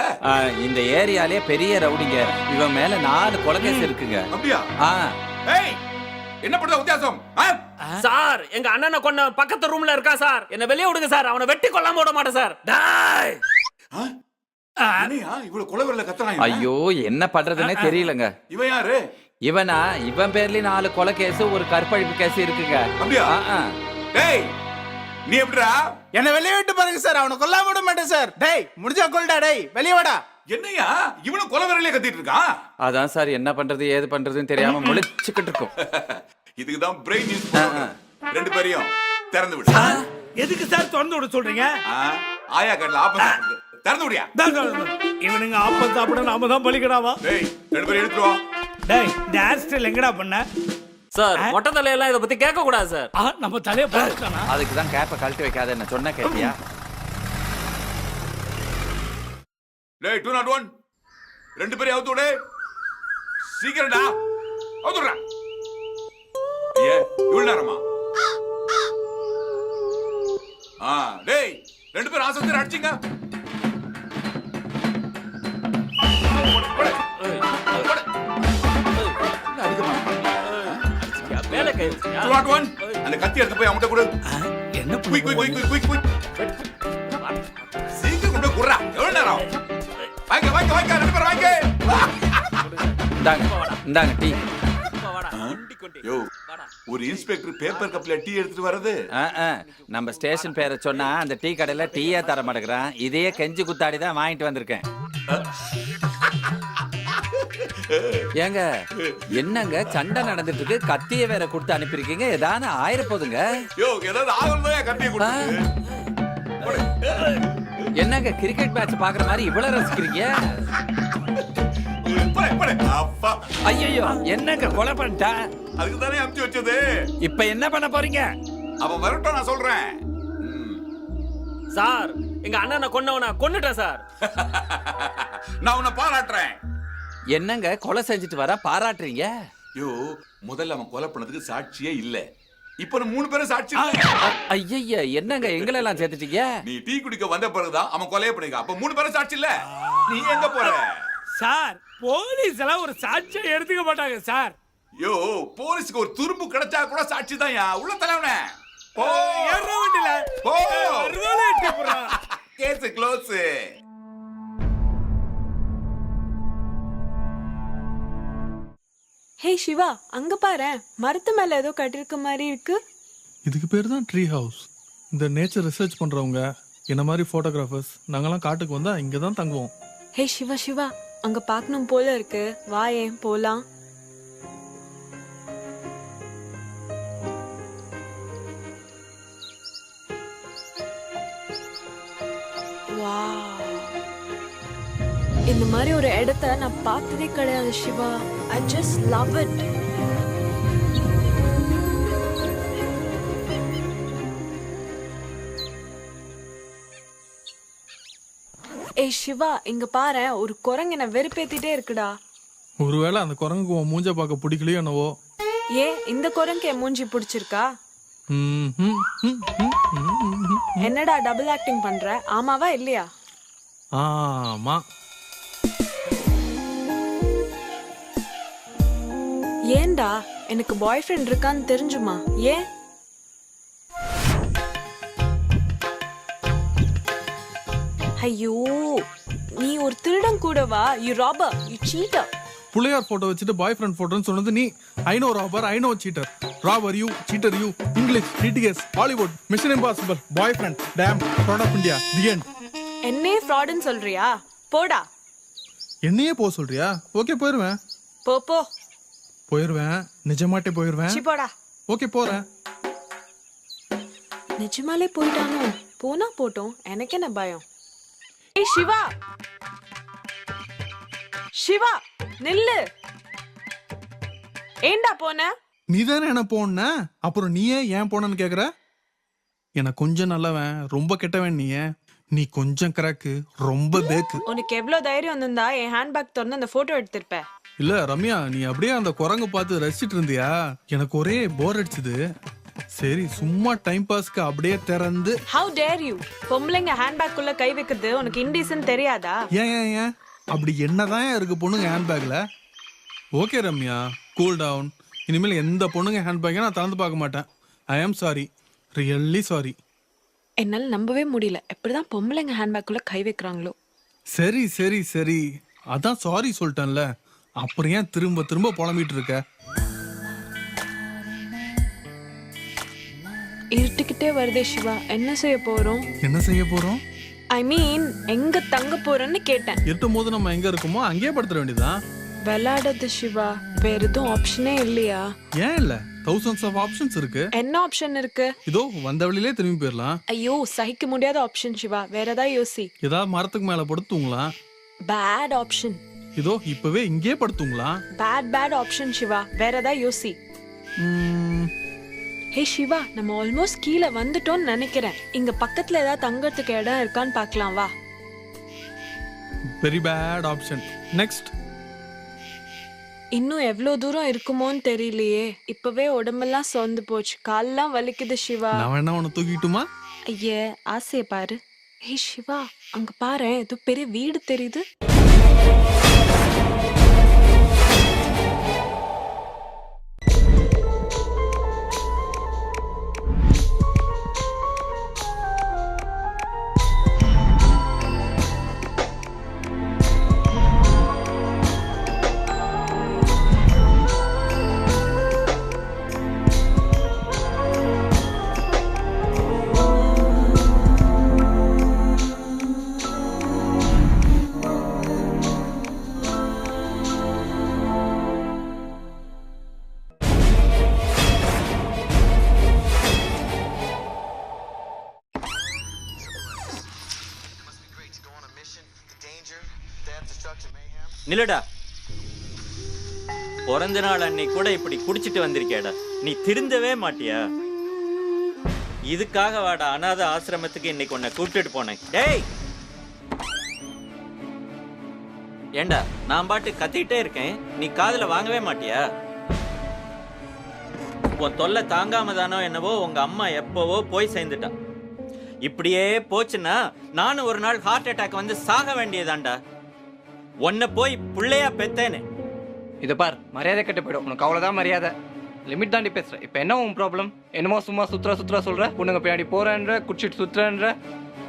இந்த ஏரியாலே பெரிய ரவுடிங்க. இவன் மேல 4 கொலை கேஸ் இருக்குங்க. அப்படியா? ஏய் என்ன பண்ற வித்தியாசம்? சார் எங்க அண்ணனை கொன்ன பக்கத்து ரூம்ல இருக்கா சார், என்ன வெளியே விடுங்க சார், அவனை வெட்டி கொல்லாம விட மாட்டேன் சார். டேய் அனியா இவ்வளவு கொலவெறல கத்துறாங்க. ஐயோ என்ன பண்றதுன்னே தெரியலங்க. இவன் யாரு? இவனா? இவன் பேர்ல 4 கொலை கேஸ், ஒரு கற்பழிப்பு கேஸ் இருக்குங்க. அப்படியா? டேய் நீ எப்படிடா? என்ன வெளியே விட்டு பாருங்க சார், அவனை கொல்லாம விட மாட்டேன் சார். டேய் முடிஞ்சா கொல்டா, டேய் வெளியே வாடா. என்னையா இவனும் கொலவெறலே கத்திட்டு இருக்கான்? அதான் சார் என்ன பண்றது ஏது பண்றதுன்னு தெரியாம முழிச்சுக்கிட்டு இருக்கோம். இதுக்கு தான் பிரெயின் யூஸ் பண்ணுங்க. 2 பேரையும் திறந்து விடு. எதுக்கு சார் திறந்து விட சொல்றீங்க? ஆயா கடல ஆப்பம் திறந்து விடியா. இவனுங்க ஆப்பம் சாப்பிட நாம தான் பலிக்கடாவா? டேய் 2 பேரும் எடுத்துட்டு வா. டேய் இந்த ஹேர் ஸ்டைல் எங்கடா பண்ண? சார் மொட்டை தலையெல்லாம் இத பத்தி கேட்க கூடாது சார். நம்ம தலைய பார்த்தானா? அதுக்கு தான் கேப்ப கழட்டி வைக்காத என்ன சொன்ன கேட்டியா? டேய் 201 2 பேரையும் அவுத்து விடு. சீக்கிரம்டா அவுத்து விடுடா. ஏ இவ்வளவு நேரமா? டேய் 2 பேரும் ஆசைத்து அடிச்சிங்க. அந்த கத்தி எடுத்து போய் அவன்கிட்ட கொடு. என்ன quick quick quick quick quick சீக்கிரம் கொண்டு குறா. எவ்வளவு நேரம்? வாங்க வாங்க வாங்க 2 பேரும் வாங்க. இந்தாங்க டீ. யோ ஒரு இன்ஸ்பெக்டர் பேப்பர் கப்ல டீ எடுத்துட்டு வரது? நம்ம ஸ்டேஷன் பேரை சொன்னா அந்த டீ கடையில டீயே தர மாட்டேங்கிறான். இதையே கெஞ்சி குத்தாடி தான் வாங்கிட்டு வந்திருக்கேன். ஏங்க என்னங்க சண்டை நடந்துட்டு இருக்கு, கத்திய வேற கொடுத்து அனுப்பிருக்கீங்க, ஏதாவது ஆயிரப்போதுங்க. என்னங்க கிரிக்கெட் மேட்ச் பாக்குற மாதிரி இவ்வளவு ரசிக்கிறீங்க? ஐயோ என்னங்க கொலை பண்ணிட்டா? அதுக்கு தானே அமுச்சு வச்சது. இப்ப என்ன பண்ண போறீங்க? அவன் வரட்டும் நான் சொல்றேன். சார் எங்க அண்ணனை கொன்னவன கொன்னுட்டேன் சார். நான் உன்னை பாராட்டுறேன். என்னங்க கொலை செஞ்சுட்டு வர பாராட்டுறீங்க? யோ முதல்ல அவன் கொலை பண்ணதுக்கு சாட்சியே இல்ல, இப்ப 3 பேரும் சாட்சி. ஐயா என்னங்க எங்களை எல்லாம் சேர்த்துட்டீங்க? நீ டீ குடிக்க வந்த பிறகுதான் அவன் கொலையை பண்ணிக்க, அப்ப 3 பேரும் சாட்சி இல்ல. நீ எங்க போற? சார் போலீஸ் எல்லாம் ஒரு சாட்சியை எடுத்துக்க மாட்டாங்க சார். யோ போலீஸ்க்கு ஒரு துரும்பு கிடைச்சா கூட சாட்சி தான் உள்ள தலைவனே. போ ஏற வண்டில போ வருவானே டிப்புறா. Case close. ஹே சிவா, அங்க பாரு, மரத்து மேல ஏதோ கட்டிருக்க மாதிரி இருக்கு. இதுக்கு பேர் தான் ட்ரீ ஹவுஸ். இந்த நேச்சர் ரிசர்ச் பண்றவங்க என்ன மாதிரி போட்டோகிராஃபர்ஸ் நாங்கெல்லாம் காட்டுக்கு வந்தா இங்க தான் தங்குவோம். ஹே சிவா சிவா, அங்க பார்க்கணும் போல இருக்கு, வா ஏன் போலாம். இந்த மாதிரி ஒரு இடத்த நான் பார்த்ததே கிடையாது Siva. I just love it. ஏய் சிவா, இங்க பாரு, ஒரு குரங்கு என்ன வெறுப்பேத்திட்டே இருக்குடா. ஒருவேளை அந்த குரங்குக்கு உன் மூஞ்ச பார்க்க பிடிக்கலையோ என்னவோ. ஏன் இந்த குரங்கு என் மூஞ்சி பிடிச்சிருக்கா? என்னடா டபுள் ஆக்டிங் பண்ற? ஆமாவா இல்லையா? ஆமா. ஏன்டா, எனக்கு பாய் ஃப்ரெண்ட் இருக்கான்னு தெரிஞ்சுமா? ஏன்? ஐயோ, நீ ஒரு திருடன் கூடவா? You robber, you cheater. Pillaiyar photo வச்சுட்டு பாய் ஃப்ரெண்ட் போட்டோன்னு சொன்னது நீ. I no robber, I no cheater. Robber you, cheater you. English, DTS, Hollywood, mission impossible, boyfriend, damn, fraud of India, the end. என்னே ஃப்ராட்னு சொல்றியா? போடா. என்னையே போக சொல்றியா? ஓகே போயிருவேன். போ போ. போயிருவேன், நிஜமாட்டே போயிருவேன். சி போடா. ஓகே போறேன். நிஜமாலே போயிட்டானோ? போனா போட்டோம், எனக்கு என்ன பயம். ஏய் சிவா, சிவா நில்லு. ஏண்டா போன? நீ தானே என்ன போன, அப்புறம் நீயே ஏன் போனன்னு கேக்குற? எனக்கு கொஞ்சம் நல்லவன், ரொம்ப கெட்டவன் நீயே. நீ கொஞ்சம் கிராக்கு, ரொம்ப பேக்கு. உனக்கு எவ்வளவு தைரியம் வந்திருந்தா என் ஹேண்ட்பேக் திறந்து அந்த போட்டோ எடுத்திருப்ப. இல்ல ரம்யா, நீ அப்படியே அந்த குரங்கு பார்த்து ரசிச்சிட்டு இருந்தியா? எனக்கு ஒரே போர் அடிச்சுது. சரி சும்மா டைம் பாஸ்க்கு அப்படியே திறந்து. How dare you? பொம்பளைங்க ஹேண்ட்பேக் குள்ள கை வைக்கிறது உனக்கு இன்டீசன்ட் தெரியாதா? ஏன் ஏன் ஏன் அப்படி என்னதான் இருக்கு பொண்ணுங்க ஹேண்ட்பேக்ல? Okay Ramya, cool down. இனிமேல் எந்த பொண்ணுங்க ஹேண்ட்பேக்கை நான் திறந்து பார்க்க மாட்டேன். ஐ ஆம் சாரி, ரியல்லி சாரி. என்னால நம்பவே முடியல, எப்படிதான் பொம்பளைங்க ஹேண்ட்பேக் குள்ள கை வைக்கிறாங்களோ. சரி சரி சரி, அதான் சாரி சொல்லிட்டேன்ல, அப்புறம் ஏன் திரும்ப திரும்ப புலம்பிட்டு இருக்க? இருட்டுக்கிட்டே வருதே சிவா, என்ன செய்ய போறோம்? என்ன செய்ய போறோம்? ஐ மீன் எங்க தங்க போறோம்னு கேட்டேன். இருட்டும் போது நம்ம எங்க இருக்குமோ அங்கேயே படுத்துற வேண்டியதான். விளையாடுறது சிவா, வேற எதுவும் ஆப்ஷனே இல்லையா? ஏன் இல்ல, thousands of options இருக்கு. என்ன ஆப்ஷன் இருக்கு? இதோ வந்த வழியிலே திரும்பி போயிடலாம். ஐயோ, சகிக்க முடியாத ஆப்ஷன் சிவா, வேற ஏதாவது யோசி. ஏதாவது மரத்துக்கு மேல படுத்து தூங்கலாம். Bad option. இதோ இப்பவே இங்கே படுத்துங்களாம். பேட் ஆப்ஷன் சிவா, வேற ஏதாவது யோசி. ஹே சிவா, நம்ம ஆல்மோஸ்ட் கீழே வந்துட்டோம்னு நினைக்கிறேன். இங்க பக்கத்துல ஏதாவது தங்கறதுக்கு இடம் இருக்கான்னு பார்க்கலாம் வா. Very bad option. நெக்ஸ்ட். இன்னும் எவ்வளவு தூரம் இருக்குமோன்னு தெரியலையே. இப்பவே உடம்பெல்லாம் சோர்ந்து போச்சு, கால்லாம் வலிக்குது சிவா. நான் வேணா உன்னை தூக்கிட்டுமா? ஐயே, ஆசைய பாரு. ஹே சிவா, அங்க பாரு, ஏதோ பெரிய வீடு தெரியுது. நிலடா, பிறந்த நாள் அன்னைக்கு கூட இப்படி குடிச்சிட்டு வந்திருக்கேடா, நீ திருந்தவே மாட்டியா? இதுக்காக வாடா அனாதை ஆசிரமத்துக்கு இன்னைக்கு உன்னை கூப்பிட்டுட்டு போனேன். டேய் ஏண்டா, நான் பாட்டு கத்திட்டே இருக்கேன், நீ காதுல வாங்கவே மாட்டியா? உன் தொல்லை தாங்காம தானோ என்னவோ உங்க அம்மா எப்பவோ போய் சேர்ந்துட்டா. இப்படியே போச்சுன்னா நானும் ஒரு நாள் ஹார்ட் அட்டாக் வந்து சாக வேண்டியதாண்டா. உன்னை போய் பிள்ளையா பெத்தேனே, இதை பார் மரியாதை கெட்டு போயிடும். உனக்கு அவ்வளோதான் மரியாதை. லிமிட் தாண்டி பேசுற. இப்போ என்ன உன் ப்ராப்ளம்? என்னமோ சும்மா சுத்துறா சொல்ற, பொண்ணுங்க பின்னாடி போறேன்ற, குடிச்சிட்டு சுத்துறேன்ற.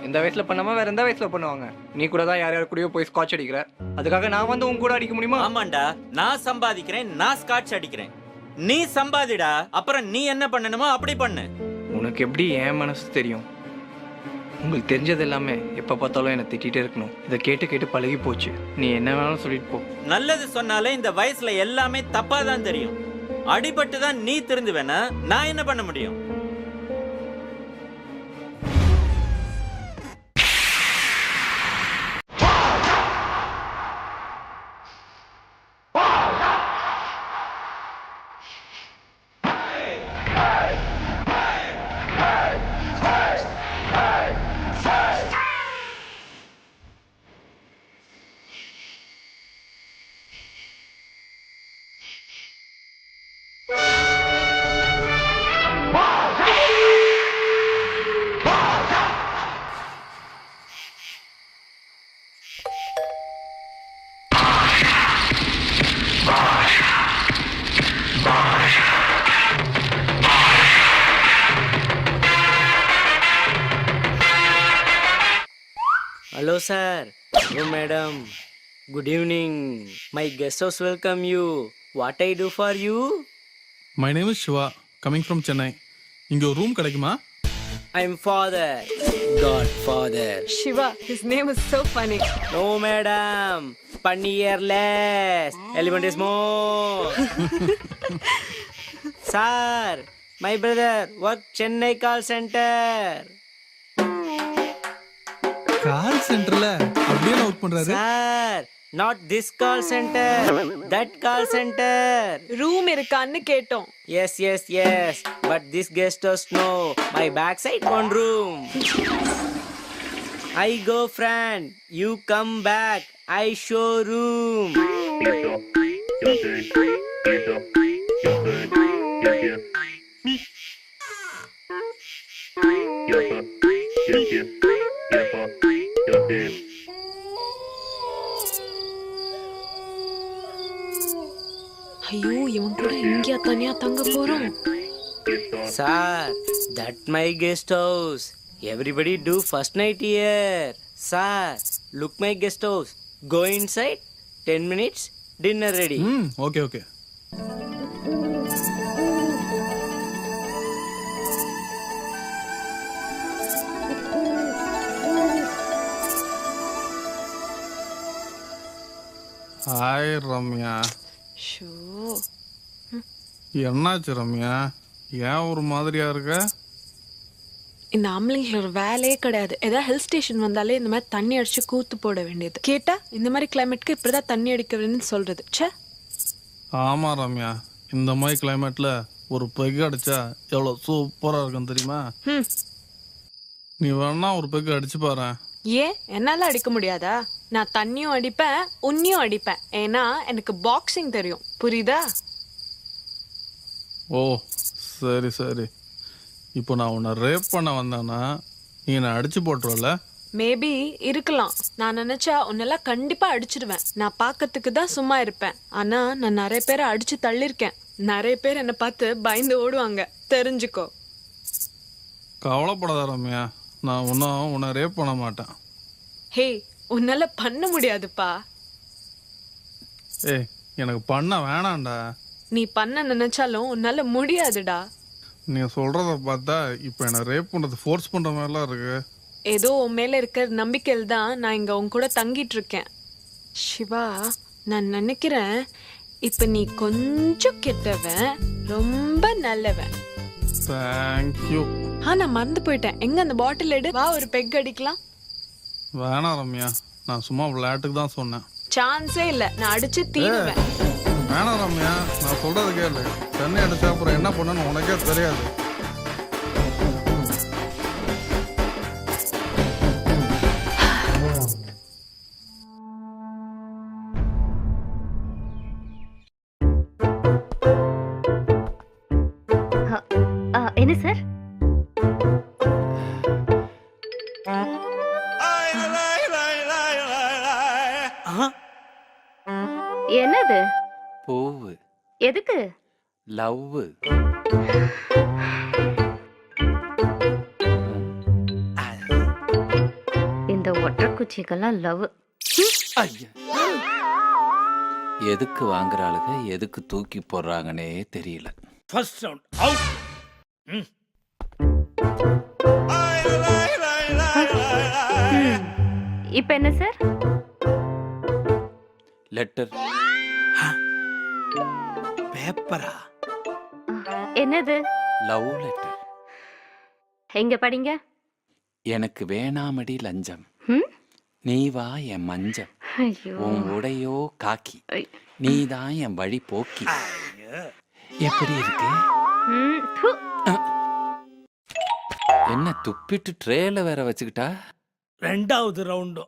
இந்த வயசுல பண்ணாம வேற எந்த வயசுல பண்ணுவாங்க? நீ கூட தான் யார் யார் கூடயோ போய் ஸ்காட்ச் அடிக்கிற. அதுக்காக நான் வந்து உன் கூட அடிக்க முடியுமா? ஆமாண்டா, நான் சம்பாதிக்கிறேன், நான் ஸ்காட்ச் அடிக்கிறேன். நீ சம்பாதிடா, அப்புறம் நீ என்ன பண்ணணுமோ அப்படி பண்ணு. உனக்கு எப்படி என் மனசு தெரியும்? உங்களுக்கு தெரிஞ்சது எல்லாமே எப்ப பார்த்தாலும் என்னை திட்டிகிட்டே இருக்கணும். இதை கேட்டு கேட்டு பழகி போச்சு. நீ என்ன வேணாலும் சொல்லிட்டு போ. நல்லது சொன்னாலே இந்த வயசுல எல்லாமே தப்பா தான் தெரியும். அடிபட்டு தான் நீ திருந்துவேனா? நான் என்ன பண்ண முடியும்? Hello sir. Hello madam. Good evening. My guest house welcome you. What I do for you? My name is Shiva, coming from Chennai. இங்கே ஒரு ரூம் கிடைக்குமா? I'm father. Godfather. Shiva, his name is so funny. No madam. Punny earless. Element is more. Sir, my brother work Chennai call center. கால் சென்டர்ல அப்படியே ஒர்க் பண்றாரு. Sir, not this call center. That call center. Room இருக்கான்னு கேட்டோம். Yes. But this guest house no. My backside one room. I go friend. You come back. I show room. ஐயோ, இவன் கூட இங்கேயா தனியா தங்க போறோம்? Sir, that my guest house. Everybody do first night here. Sir, look my guest house. Go inside. 10 minutes. Dinner ready. Okay. Hi Ramya. Show, என்னாச்சு ரம்யா? ஏன் ஒரு மாதிரியா இருக்க? இந்த ஆம்பளைங்கள ஒரு வேலையே கிடையாது. ஏதாவது ஹில் ஸ்டேஷன் வந்தாலே இந்த மாதிரி தண்ணி அடிச்சு கூத்து போட வேண்டியது. கேட்டா இந்த மாதிரி கிளைமேட்க்கு இப்படிதான் தண்ணி அடிக்க வேணும்னு சொல்றது. ச்சே. ஆமா ரம்யா, இந்த மாதிரி கிளைமேட்ல ஒரு பெக் அடிச்சா எவ்வளவு சூப்பரா இருக்கும் தெரியுமா? நீ வேணா ஒரு பெக் அடிச்சு பாரு. ஏன் என்னால அடிக்க முடியாதா? நான் தண்ணியும் அடிப்பேன், உன்னியும் அடிப்பேன். ஏன்னா எனக்கு பாக்ஸிங் தெரியும். புரியுதா? ஓ சரி. இப்போ நான் உன்னை ரேப் பண்ண வந்தேன்னா நீ என்னை அடிச்சு போட்டுருவல? மேபி இருக்கலாம். நான் நினைச்சா உன்னெல்லாம் கண்டிப்பா அடிச்சிடுவேன். நான் பார்க்கறதுக்கு தான் சும்மா இருப்பேன். ஆனா நான் நிறைய பேரை அடிச்சு தள்ளிருக்கேன். நிறைய பேர் என்னை பார்த்து பயந்து ஓடுவாங்க. தெரிஞ்சுக்கோ. கவலைப்படாத ரம்யா, நான் ஒன்றும் உன்னை ரேப் பண்ண மாட்டேன். ஹே, உன்னால பண்ண முடியாதுப்பா. ஏய், எனக்கு பண்ண வேணாம்டா. நீ பண்ண நினைச்சாலும் உன்னால முடியாதுடா. நீ சொல்றத பார்த்தா இப்போ என்ன ரேப் பண்றது ஃபோர்ஸ் பண்ற மாதிரிலாம் இருக்கு. ஏதோ உன் மேல இருக்கிற நம்பிக்கையில் தான் நான் இங்க உன் கூட தங்கிட்டு இருக்கேன். சிவா, நான் நினைக்கிறேன் இப்ப நீ கொஞ்சம் கெட்டவன், ரொம்ப நல்லவன். தேங்க்யூ. நான் மறந்து போயிட்டேன். எங்க அந்த பாட்டில் எடு, வா ஒரு பெக் அடிக்கலாம். வேணாம் ரம்யா, நான் சும்மா விளையாட்டுக்கு தான் சொன்னேன். சான்ஸே இல்ல, நான் அடிச்சு தீருவேன். வேணாம் ரம்யா, நான் சொல்றது கேளு. தண்ணி அடிச்சா அப்புறம் என்ன பண்ணணும்னு உனக்கே தெரியாது. என்ன சார்? என்னது? பூ லவ். இந்த ஒற்றக்குச்சிக்கெல்லாம் லவ். எதுக்கு வாங்குறாளுங்க, எதுக்கு தூக்கி போடுறாங்கன்னே தெரியல. First round out. இப்போ என்ன சார்? லெட்டர். பேப்பரா? என்னது? Love letter. எங்க படிங்க. எனக்கு வேணாமடி லஞ்சம், நீ வா என் மஞ்சம், உன் உடையோ காக்கி, நீதான் என் வழி போக்கி. எப்படி இருக்கு? என்ன துப்பிட்டு ட்ரேல வேற வச்சுக்கிட்டா? ரெண்டாவது ரவுண்டு.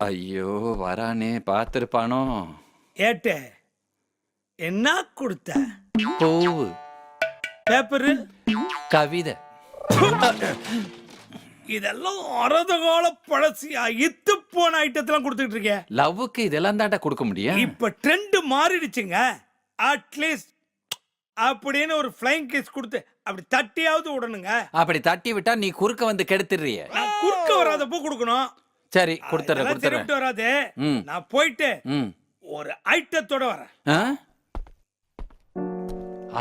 ஐயோ வரானே, பார்த்திருப்பானோ. ஏட்டே என்ன கொடுத்த? பூவு. பேப்பரு. கவிதை. இதெல்லாம் அரதகால பழசியா இத்து போன ஐட்டத்தெல்லாம் கொடுத்துட்டு இருக்கேன். லவ்வுக்கு இதெல்லாம் தாண்டா கொடுக்க முடியும். இப்ப ட்ரெண்ட் மாறிடுச்சுங்க. அட்லீஸ்ட் அப்படின்னு ஒரு ஃப்ளைங் கிஸ் கொடுத்து அப்படி தட்டியாவது விடணுங்க. அப்படி தட்டி விட்டா நீ குறுக்க வந்து கெடுத்துறிய. நான் குறுக்க வராதப்போ கொடுக்கணும். சரி கொடுத்துறேன். வராது. நான் போயிட்டு ஒரு ஐட்டத்தோட வரேன்.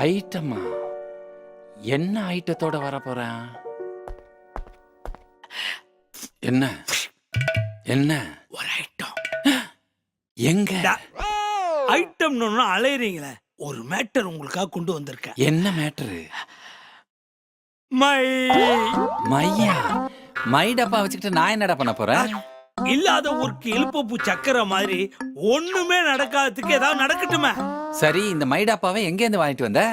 ஐட்டமா? என்ன ஐட்டத்தோட வர போறேன்? என்ன என்ன ஒரு ஐட்டம். எங்க ஐட்டம்னு அலையறீங்களே, ஒரு மேட்டர் உங்களுக்காக கொண்டு வந்திருக்கேன். என்ன மேட்டரு? மையா? மை டப்பா வச்சுக்கிட்டு நான் என்னடா பண்ண போறேன்? இல்லாத ஊருக்கு இழுப்பப்பு சக்கரை மாதிரி ஒண்ணுமே நடக்காததுக்கு ஏதாவது நடக்கட்டுமே. சரி, இந்த மை டப்பாவை எங்க இருந்து வாங்கிட்டு வந்த?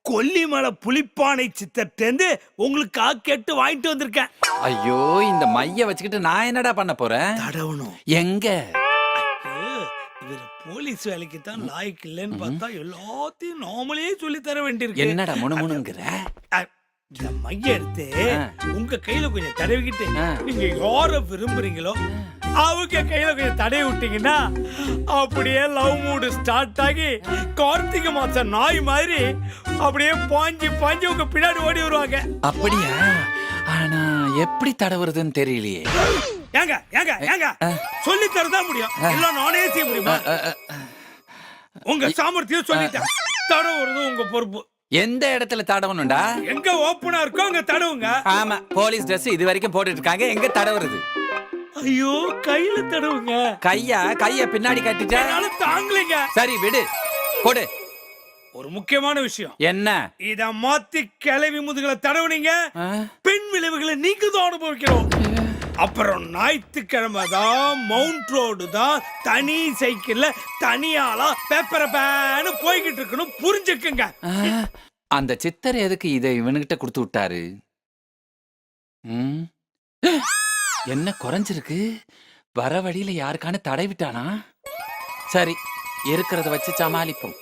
கொல்லிமலை புலிப்பானை சித்தர்ட்டேந்து உங்களுக்காக கேட்டு வாங்கிட்டு வந்திருக்கேன். ஐயோ, இந்த மைய வச்சுக்கிட்டு நான் என்னடா பண்ண போறேன்? தடவணும். எங்க? இவர் போலீஸ் வேலைக்கு தான் லாய்க்கு இல்லைன்னு பார்த்தா எல்லாத்தையும் நாமளே சொல்லி தர வேண்டியிருக்கு. என்னடா முணுமுணுங்கிற? இந்த மைய எடுத்து உங்க கையில கொஞ்சம் தடவிக்கிட்டு நீங்க யார விரும்புறீங்களோ அவங்க கையில கொஞ்சம் தடவி விட்டீங்கன்னா அப்படியே லவ் மூடு ஸ்டார்ட் ஆகி கார்த்திகை மாசம் நாய் மாதிரி அப்படியே பாஞ்சு பாஞ்சு உங்க பின்னாடி ஓடி வருவாங்க. அப்படியா? ஆனா எப்படி தடவுறதுன்னு தெரியலையே. ஏங்க ஏங்க ஏங்க சொல்லி தரதான் முடியும், எல்லாம் நானே செய்ய முடியுமா? உங்க சாமர்த்தியம் சொல்லிட்டேன். தடவுறது உங்க பொறுப்பு. எந்த இடத்துல தடவணும்டா? எங்க ஓப்பனா இருக்கோ அங்க தடவுங்க. ஆமா, போலீஸ் Dress இது வரைக்கும் போட்டுட்டு இருக்காங்க, எங்க தடவுறது? ஐயோ, கையில தடவுங்க. கைய பின்னாடி கட்டிட்டா தாங்கலைங்க. சரி விடு, கொடு. ஒரு முக்கியமான விஷயம். என்ன? இத மாத்தி கிளவி முதுகுல தடவுனீங்க, பின் விளைவுகளை நீங்க தான் அனுபவிக்கிறோம். அப்புறம் ஞாயிற்றுக்கிழமை தான் மவுண்ட் ரோடு தான் தனி சைக்கிள்ல தனியாளா பேப்பர பேனு போய்கிட்டு இருக்கணும், புரிஞ்சுக்குங்க. அந்த சித்தர் எதுக்கு இதை இவனுகிட்ட கொடுத்து விட்டாரு? என்ன குறைஞ்சிருக்கு? வர வழியில யாருக்கான தடை விட்டானா? சரி, இருக்கிறத வச்சு சமாளிப்போம்.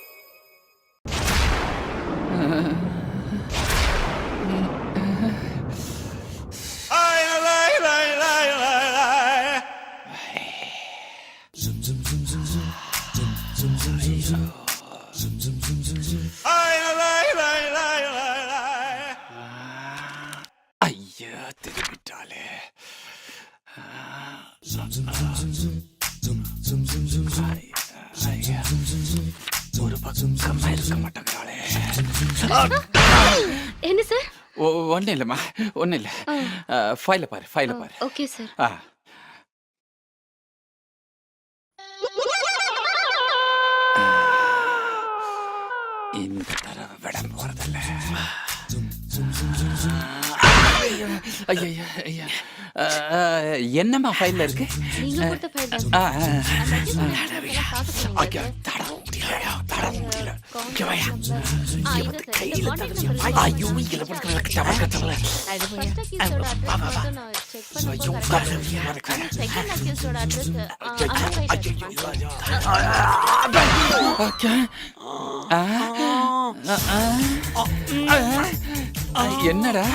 ஐயா, திரும்பிட்டாலே. ஒரு பக்கமா இருக்க மாட்டேங்கிறாளே. என்ன சார்? ஒன்னும் இல்லம்மா, ஒன்னும் இல்ல. ஃபைல பாரு. Okay sir. இந்த தடவை விட போறதில்ல. ஐயா, என்னம்மா ஃபைல்ல இருக்கு? நீங்க கொடுத்த ஃபைல் தான். தடவ முடியல. என்னடா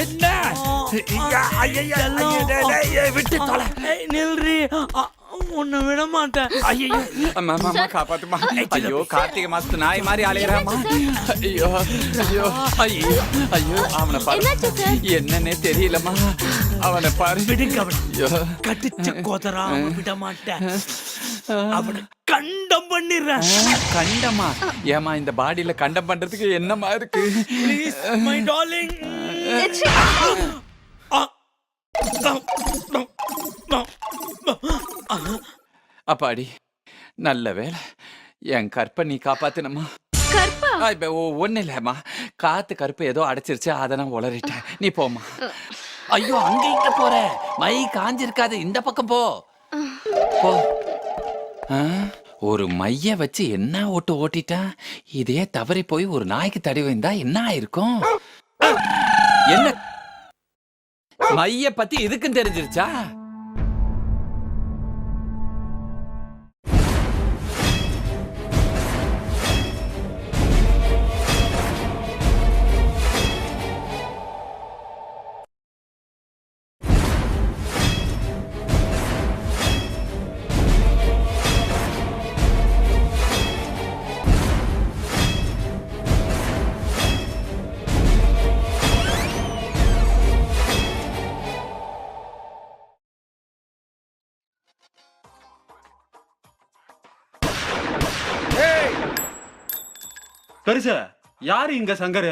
என்ன? விட்டு தொலை. நில்றி. உன்னை விட மாட்டேன். ஐயோ அம்மா காப்பாத்துமா. ஐயோ கார்த்திகை மாசத்து நாய் மாதிரி அலையறாமா. ஐயோ ஐயோ ஐயோ ஐயோ அவனை பாரு. என்னன்னே தெரியலமா. அவனை பாரு. விடுங்க அவனை. கட்டிச்ச கோதரா விட மாட்டேன். அவனை கண்டம் பண்ணிடுறேன். கண்டமா? ஏமா இந்த பாடியில கண்டம் பண்றதுக்கு என்னமா இருக்கு? Please my darling. அப்பாடி நல்ல வேலை என் கற்பை நீ காப்பாத்தினம்மா. ஒண்ணு இல்லம்மா, காத்து கருப்பு ஏதோ அடைச்சிருச்சு, அதை நான் உளறிட்டேன். நீ போமா. ஐயோ அங்க இங்க போற, மை காஞ்சிருக்காது, இந்த பக்கம் போ போ. ஒரு மைய வச்சு என்ன ஓட்டிட்டா, இதே தவறி போய் ஒரு நாய்க்கு தடவி வந்தா என்ன ஆயிருக்கும்? என்ன மைய பத்தி இதுக்கும் தெரிஞ்சிருச்சா? பெருசு யாரு இங்க சங்கரு?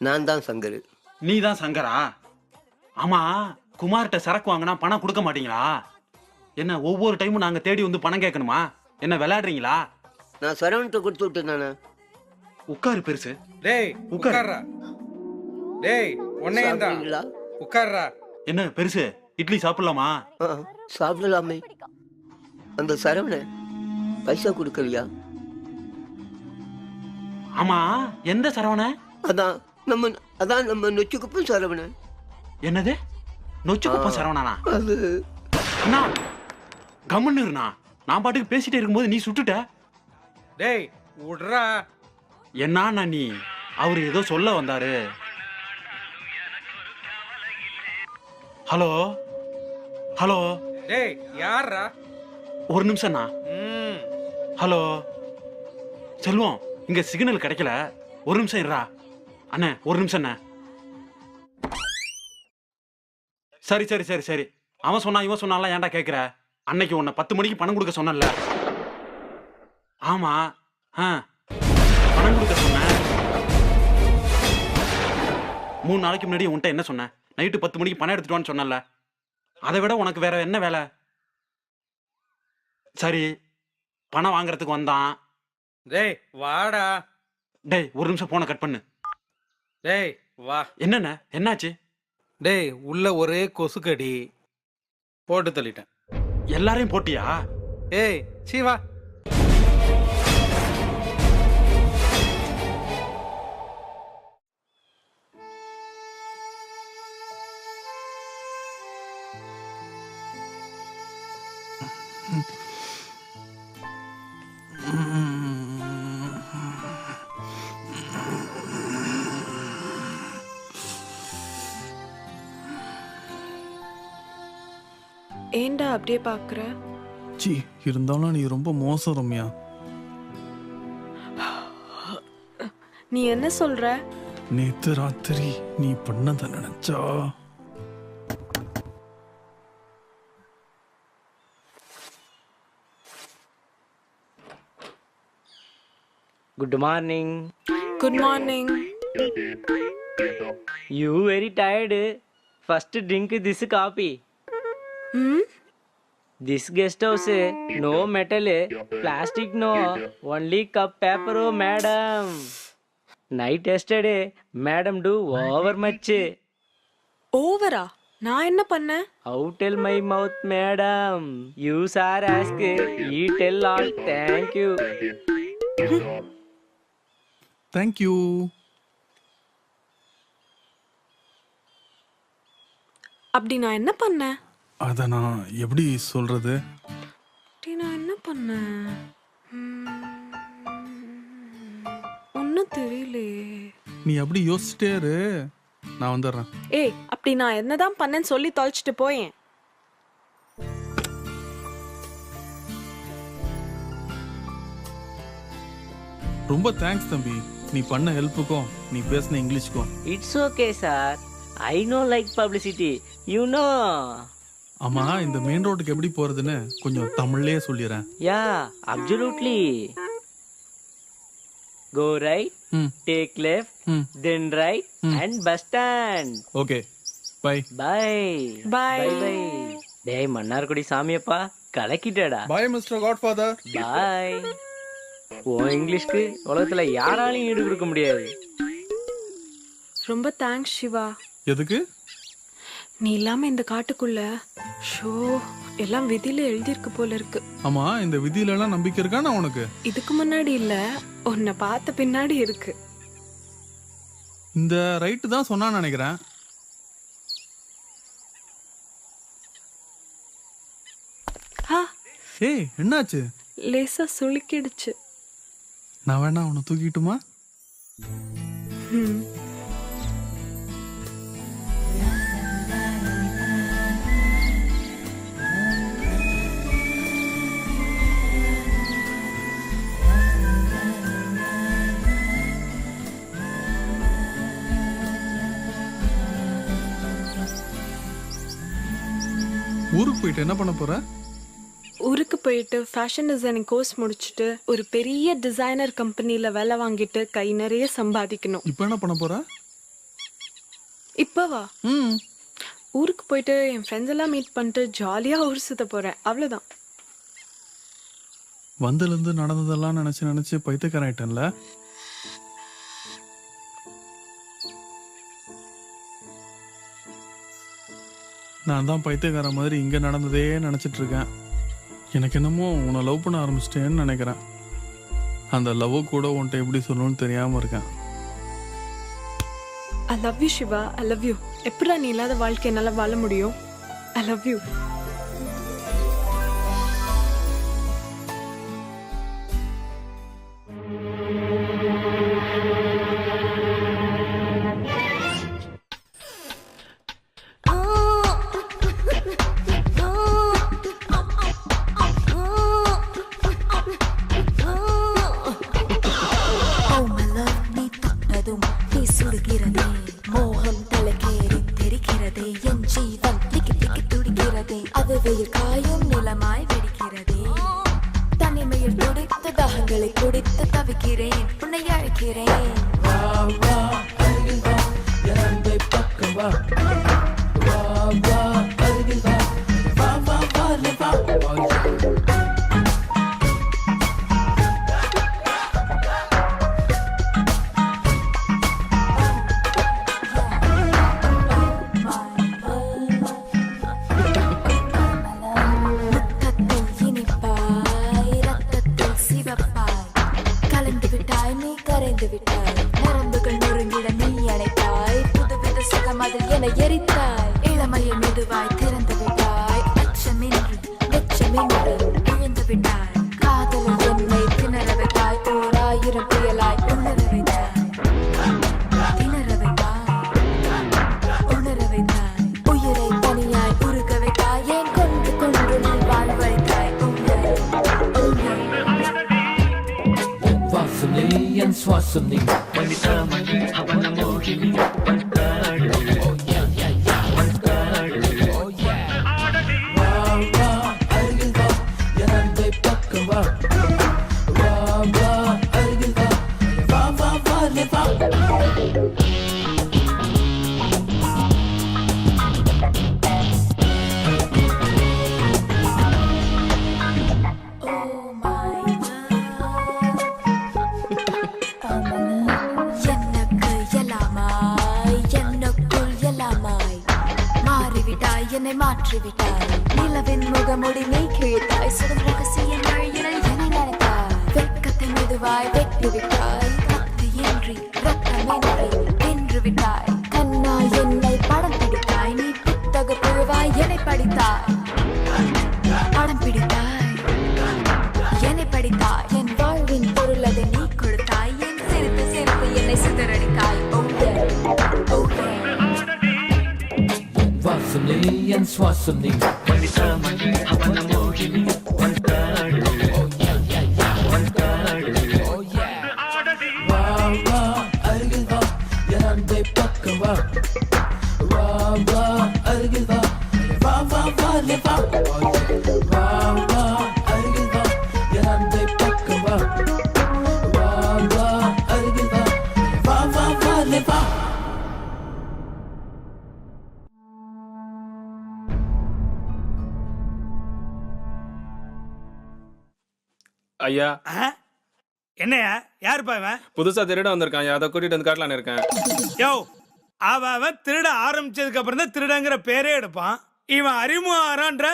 நான் தான் சங்கரு. நீ தான் சங்கரா? ஆமா, குமார்கிட்ட சரக்கு வாங்கினா பணம் கொடுக்க மாட்டீங்களா? என்ன ஒவ்வொரு டைமும் நாங்க தேடி வந்து பணம் கேட்கணுமா? என்ன விளையாடுறீங்களா? நான் சரவணத்தை கொடுத்து விட்டேன் நானே. உட்காரு பெருசு. டேய் உட்கார்றா. டேய் ஒன்னேண்டா உட்கார்றா. என்ன பெருசு, இட்லி சாப்பிடலாமா? சாப்பிடலாமே. அந்த சரவண பைசா கொடுக்கலையா? ஆமா, எந்த சரவண? அதான் நம்ம நொச்சுக்குப்பம் சரவண. என்னது நொச்சுக்குப்பம் சரவணனா? அது அண்ணா கம்முன்னு இருண்ணா. நான் பாட்டுக்கு பேசிட்டே இருக்கும்போது நீ சுட்டுட்ட. டேய் விட்றா. என்ன நீ? அவரு ஏதோ சொல்ல வந்தாரு. Hello hello. டேய் யாரா? ஒரு நிமிஷம்ண்ணா. ஹலோ செல்வம், இங்க சிக்னல் கிடைக்கல, ஒரு நிமிஷம் இருடா. அண்ணே ஒரு நிமிஷம் அண்ணே. சரி சரி சரி சரி. அவன் சொன்னா இவன் சொன்னாலாம் ஏன்டா கேட்குற? அன்னைக்கு உன்னை 10 மணிக்கு பணம் கொடுக்க சொன்னல? ஆமா, பணம் கொடுக்க சொன்னேன். 3 நாளைக்கு முன்னாடி உன்கிட்ட என்ன சொன்னேன்? நைட்டு 10 மணிக்கு பணம் எடுத்துட்டு வான்னு சொன்னல? அதை விட உனக்கு வேற என்ன வேலை? சரி, பணம் வாங்குறதுக்கு வந்தான். டேய் வாடா. டேய் ஒரு நிமிஷம் போனை கட் பண்ணு. டேய் வா. என்னண்ணே என்னாச்சு? டேய் உள்ள ஒரே கொசுக்கடி, போட்டு தள்ளிட்டேன். எல்லாரையும் போட்டியா? ஏய் சீ வா. ஏண்டா அப்படியே பாக்குற? சி இருந்தாலும் நீ ரொம்ப மோசம் ரம்யா. நீ என்ன சொல்ற? நேத்து ராத்திரி நீ பண்ணத நினைச்சா Good morning. Good morning. You very tired. First drink this coffee. This guest house no metal, plastic no, only cup paper, oh madam. Night yesterday, madam do over much. ஓவரா? நான் என்ன பண்ணேன்? How tell my mouth, madam? You sir ask, he tell all. Thank you. Thank you. அப்படி நான் என்ன பண்ணேன்? அத நான் எப்படி சொல்றது? அப்படி நான் என்ன பண்ணேன்? ஒன்னும் தெரியலையே. நீ அப்படி யோசிச்சிட்டே இரு, நான் வந்துடுறேன். ஏய், அப்படி நான் என்னதான் பண்ணேன்னு சொல்லி தொலைச்சிட்டு போயேன். ரொம்ப தேங்க்ஸ் தம்பி, நீ பண்ண ஹெல்ப்புக்கும் நீ பேசின இங்கிலீஷ்க்கும். It's okay sir, I know like publicity, you know. ஆமா, இந்த மெயின் ரோட்டுக்கு எப்படி போறதுன்னு கொஞ்சம் தமிழ்லயே சொல்லிடுறேன். Ya absolutely. Go right, take left, then right and bus stand. Okay, bye bye bye bye. டேய் மன்னார்குடி சாமியப்பா, கலக்கிட்டடா. Bye mister godfather. பை. ஓ இங்கிலீஷ்க்கு உலகத்துல யாராலையும் ஈடு கொடுக்க முடியாது. ரொம்ப தேங்க்ஸ் சிவா. எதுக்கு? நீ இல்லாம இந்த காட்டுக்குள்ள ஷோ எல்லாம் விதியில எழுதியிருக்கு போல இருக்கு. ஆமா, இந்த விதியில எல்லாம் நம்பிக்கை இருக்கா நான் உனக்கு? இதுக்கு முன்னாடி இல்ல, உன்னை பார்த்த பின்னாடி இருக்கு. இந்த ரைட்டு தான் சொன்னான்னு நினைக்கிறேன். ஏய் என்னாச்சு? லேசா சுளுக்கிடுச்சு. நான் வேணா உன்னை தூக்கிட்டுமா? ஊருக்கு போயிட்டு என்ன பண்ண போற? ஊருக்கு போயிட்டு ஃபேஷன் டிசைனிங் கோர்ஸ் முடிச்சுட்டு ஒரு பெரிய டிசைனர் கம்பெனில வேலை வாங்கிட்டு கை நிறைய சம்பாதிக்கணும். இப்போ என்ன பண்ண போற? இப்பவா? ஊருக்கு போயிட்டு என் ஃப்ரெண்ட்ஸ் எல்லாம் மீட் பண்ணிட்டு ஜாலியா ஊர் சுத்த போறேன், அவ்வளவுதான். வந்திலிருந்து நடந்ததெல்லாம் நினைச்சு நினைச்சு பைத்தியக்காராயிட்டேன்ல. நான் தான் பைத்தியக்கார மாதிரி இங்க நடந்ததே நினைச்சிட்டு இருக்கேன். எனக்கு என்னமோ உன்னை லவ் பண்ண ஆரம்பிச்சிட்டேன்னு நினைக்கிறேன். அந்த லவ் கூட உன்ட்ட எப்படி சொல்லணும்னு தெரியாம இருக்கேன். I love you Siva, I love you. எப்படா நீ இல்லாத வாழ்க்கை என்னால வாழ முடியும்? I love you. ஐயா என்னையா யாருப்பா இவன்? புதுசா திருட வந்திருக்கான் ஐயா, அதை கூட்டிட்டு வந்து காட்டலான்னு இருக்கேன். யோ அவன் திருட ஆரம்பிச்சதுக்கு அப்புறம் தான் திருடங்கிற பேரே எடுப்பான். இவன் அறிமுகன்ற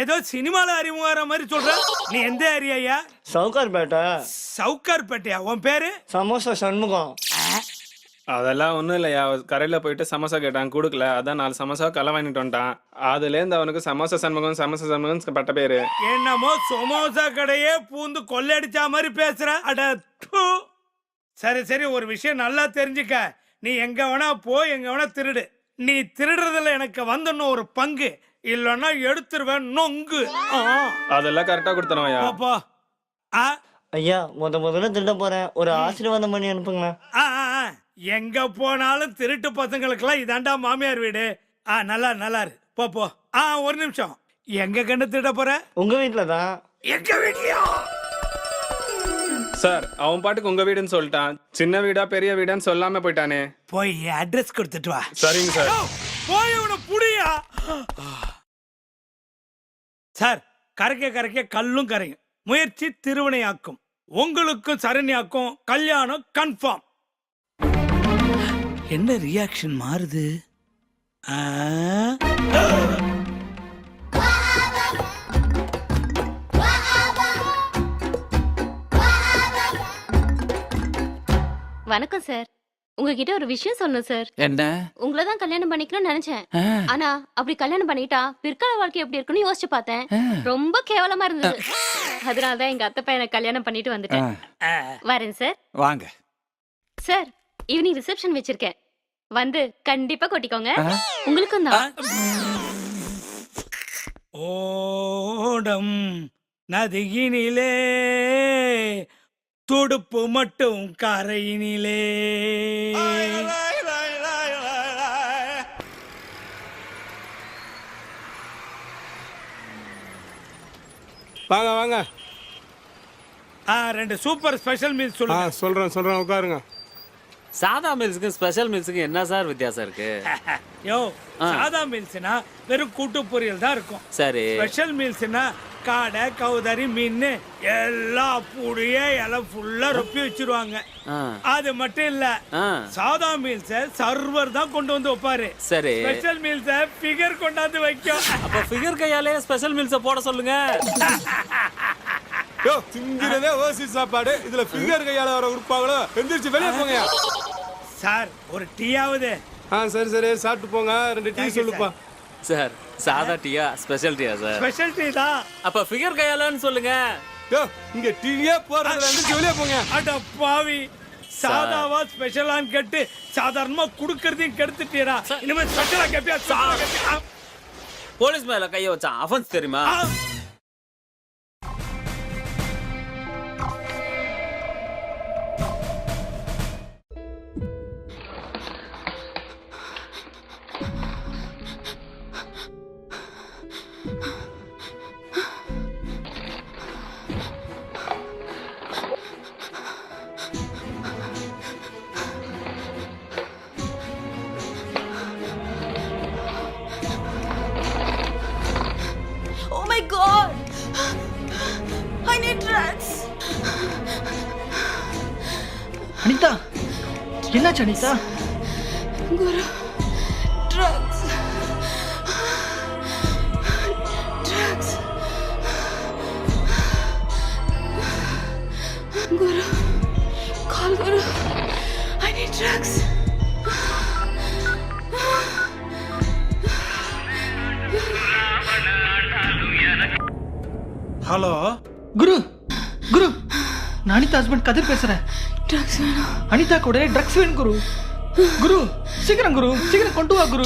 ஏதோ சினிமால அறிமுகம் மாதிரி சொல்ற. நீ எந்த ஏரியா? சவுகார்பேட்டை. சவுகார்பேட்டையா? உன் பேரு? சமோசா சண்முகம். அதெல்லாம் ஒன்றும் இல்லையா, கடையில் போயிட்டு சமோசா கேட்டான், கொடுக்கல. அதான் 4 சமோசா களை வாங்கிட்டு வந்துட்டான். அதுலேருந்து அவனுக்கு சமோசா சண்முகம் பட்ட பேரு. என்னமோ சமோசா கடையே பூந்து கொள்ளையடிச்சா மாதிரி பேசுற. அட தூ. சரி ஒரு விஷயம் நல்லா தெரிஞ்சுக்க. நீ எங்க வேணா போ, எங்க வேணா திருடு. நீ திருடுறதுல எனக்கு வந்துன்னு ஒரு பங்கு இல்லன்னா எடுத்துருவேன் நொங்கு. அதெல்லாம் கரெக்டா கொடுத்தனும் ஐயா. போ. ஐயா முதல்ல திருட போறேன், ஒரு ஆசீர்வாதம் பண்ணி அனுப்புங்க. எங்க போனாலும் திருட்டு பசங்களுக்கெல்லாம் இதாண்டா மாமியார் வீடு. நல்லா இரு. போ. ஒரு நிமிஷம். எங்க கண்டு திருட போற? உங்க வீட்டுல தான். எங்க வீட்லயா? சார் அவன் பாட்டுக்கு உங்க வீடுன்னு சொல்லிட்டான். சின்ன வீடா பெரிய வீடான்னு சொல்லாம போயிட்டானே. போய் அட்ரஸ் கொடுத்துட்டு வா. சரிங்க சார். போய் உன புடியா. சார் கரைக்க கல்லும் கரையும். முயற்சி திருவினையாக்கும். உங்களுக்கும் சரணியாக்கும். கல்யாணம் கன்ஃபார்ம். என்ன ரியாக்ஷன் மாறுது? வணக்கம் சார். உங்ககிட்ட ஒரு விஷயம் சொல்லணும் சார். என்ன? உங்களை தான் கல்யாணம் பண்ணிக்கணும்னு நினைச்சேன். ஆனா அப்படி கல்யாணம் பண்ணிட்டா பிற்கால வாழ்க்கை எப்படி இருக்குன்னு யோசிச்சு பார்த்தேன். ரொம்ப கேவலமா இருந்தது. அதனாலதான் எங்க அத்தை பையனை கல்யாணம் பண்ணிட்டு வந்துட்டேன். வரேன் சார். வாங்க சார். ஈவினிங் ரிசப்ஷன் வச்சிருக்கேன், வந்து கண்டிப்பா கொட்டிக்கோங்க. உங்களுக்கும் தான். ஓடம் நதியினிலே துடுப்பு மட்டும் கரையினிலே. வாங்க 2 சூப்பர் ஸ்பெஷல் மீல்ஸ் சொல்லுங்க. சொல்றேன் உட்காருங்க. சாதா மீல்ஸுக்கு ஸ்பெஷல் மீல்ஸுக்கு என்ன சார் வித்தியாசம் இருக்கு? யோ சாதா மீல்ஸ்னா வெறும் கூட்டு பொரியல் தான் இருக்கும். சரி. ஸ்பெஷல் மீல்ஸ்னா காடை கவுதாரி மீன் எல்லாம் புடியே எல்லாம் ஃபுல்லா ரொப்பி வச்சிருவாங்க. அது மட்டும் இல்ல, சாதா மீல்ஸ சர்வர் தான் கொண்டு வந்து வைப்பாரு. சரி. ஸ்பெஷல் மீல்ஸ ஃபிகர் கொண்டாந்து வைக்கும். அப்ப ஃபிகர் கையாலே ஸ்பெஷல் மீல்ஸ போட சொல்லுங்க. யோ திங்கிறதே ஓசி சாப்பாடு, இதுல ஃபிங்கர் கையால வர உருப்பாங்களோ? எந்திரிச்சு வெளியே போங்க சார். ஒரு டீயாவது? சரி சாப்பிட்டு போங்க. 2 டீ சொல்லுப்பா. சார் சாதா டீயா ஸ்பெஷல் டீயா சார்? ஸ்பெஷல் டீ தான். அப்ப ஃபிகர் கையாலன்னு சொல்லுங்க. யோ இங்க டீயே போறதுல எந்திரிச்சு வெளியே போங்க. அட பாவி, சாதாவா ஸ்பெஷலான்னு கேட்டு சாதாரணமா குடுக்கறதையும் கெடுத்துட்டீரா. இனிமே ஸ்பெஷலா கேப்பியா? போலீஸ் மேல கைய வச்சான் அஃபென்ஸ் தெரியுமா? Oh my god! I need drugs. Anitha, என்னாச்சு Anitha? Guru, drugs. Guru, call Guru. I need drugs. Hello Guru, நான் அனிதா ஹஸ்பண்ட் கதிர் பேசுறேன். ட்ரக்ஸ் வேணும். அனிதா கூட ட்ரக்ஸ் வேணும் குரு. சீக்கிரம் கொண்டு வா குரு.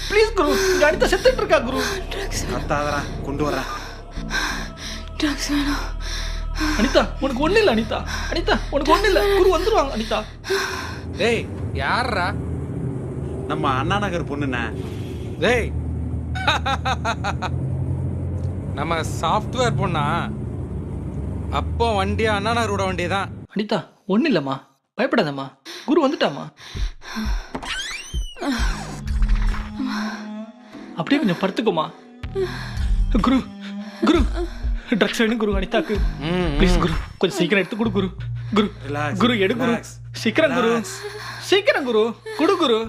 ப்ளீஸ் குரு, இங்க அனிதா செத்துட்டு இருக்கா குரு. அத்தாதரா கொண்டு வரேன். ட்ரக்ஸ் வேணும். அனிதா உனக்கு ஒண்ணு இல்ல. அனிதா உனக்கு ஒண்ணு இல்ல. குரு வந்துருவாங்க. அனிதா. டேய் யாரா? நம்ம அண்ணா நகர் பொண்ணுண்ணே. டேய் நம்ம சாஃப்ட்வேர் பொண்ணா? அப்போ வண்டியா அண்ணா நகரோட வண்டி தான். அனிதா ஒண்ணு இல்லம்மா, பயப்படாதம்மா. குரு வந்துட்டாமா. அப்படியே கொஞ்சம் படுத்துக்கோமா. குரு ட்ரக்ஸ் வேணும் குரு அனிதாக்கு. ப்ளீஸ் குரு கொஞ்சம் சீக்கிரம் எடுத்து கொடு குரு. குரு குரு எடு குரு. சீக்கிரம் குரு, சீக்கிரம் குரு, குடு குரு.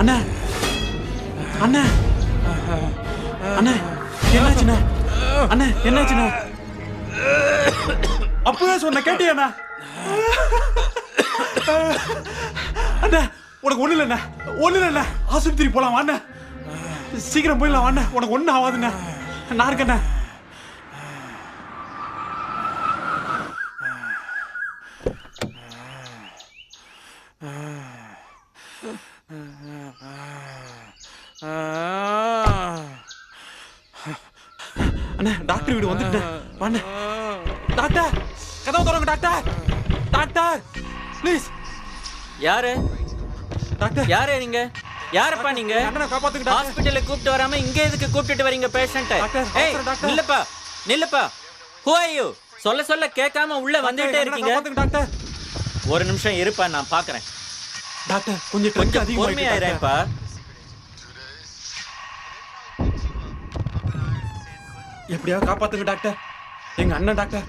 அண்ணா அண்ணா அண்ணா என்னாச்சுண்ணா? அண்ணா என்னாச்சுண்ணா? அப்பவே சொன்ன கேட்டியாண்ணா? அண்ணா உனக்கு ஒண்ணு இல்லைண்ணா, ஒண்ணு இல்லைண்ணா. ஆஸ்பத்திரி போலாம் வாண்ணா, சீக்கிரம் போயிடலாம் வாண்ணா. உனக்கு ஒன்றும் ஆகாதுண்ணா, நான் இருக்கேண்ணா. அண்ணா டாக்டர் வீடு வந்துட்டேன் வாண்ணா. டாக்டர் கதவு திறங்க டாக்டர். Doctor please. யாரு டாக்டர்? யாரு நீங்க? யாரப்பா நீங்க? அண்ணனை காப்பாத்துங்க. ஹாஸ்பிடல்ல கூப்பிட்டு வராம இங்க எதுக்கு கூப்பிட்டுட்டு வரீங்க பேஷண்ட்டை? ஏய் நில்லுப்பா நில்லுப்பா. Who are you? சொல்ல சொல்ல கேட்காம உள்ள வந்துட்டே இருக்கீங்க. டாக்டர் ஒரு நிமிஷம் இருப்பா, நான் பாக்குறேன். டாக்டர் கொஞ்சம் பொறுமையாயிரேன்ப்பா. எப்படியாவது காப்பாத்துங்க டாக்டர். எங்க அண்ணன் டாக்டர்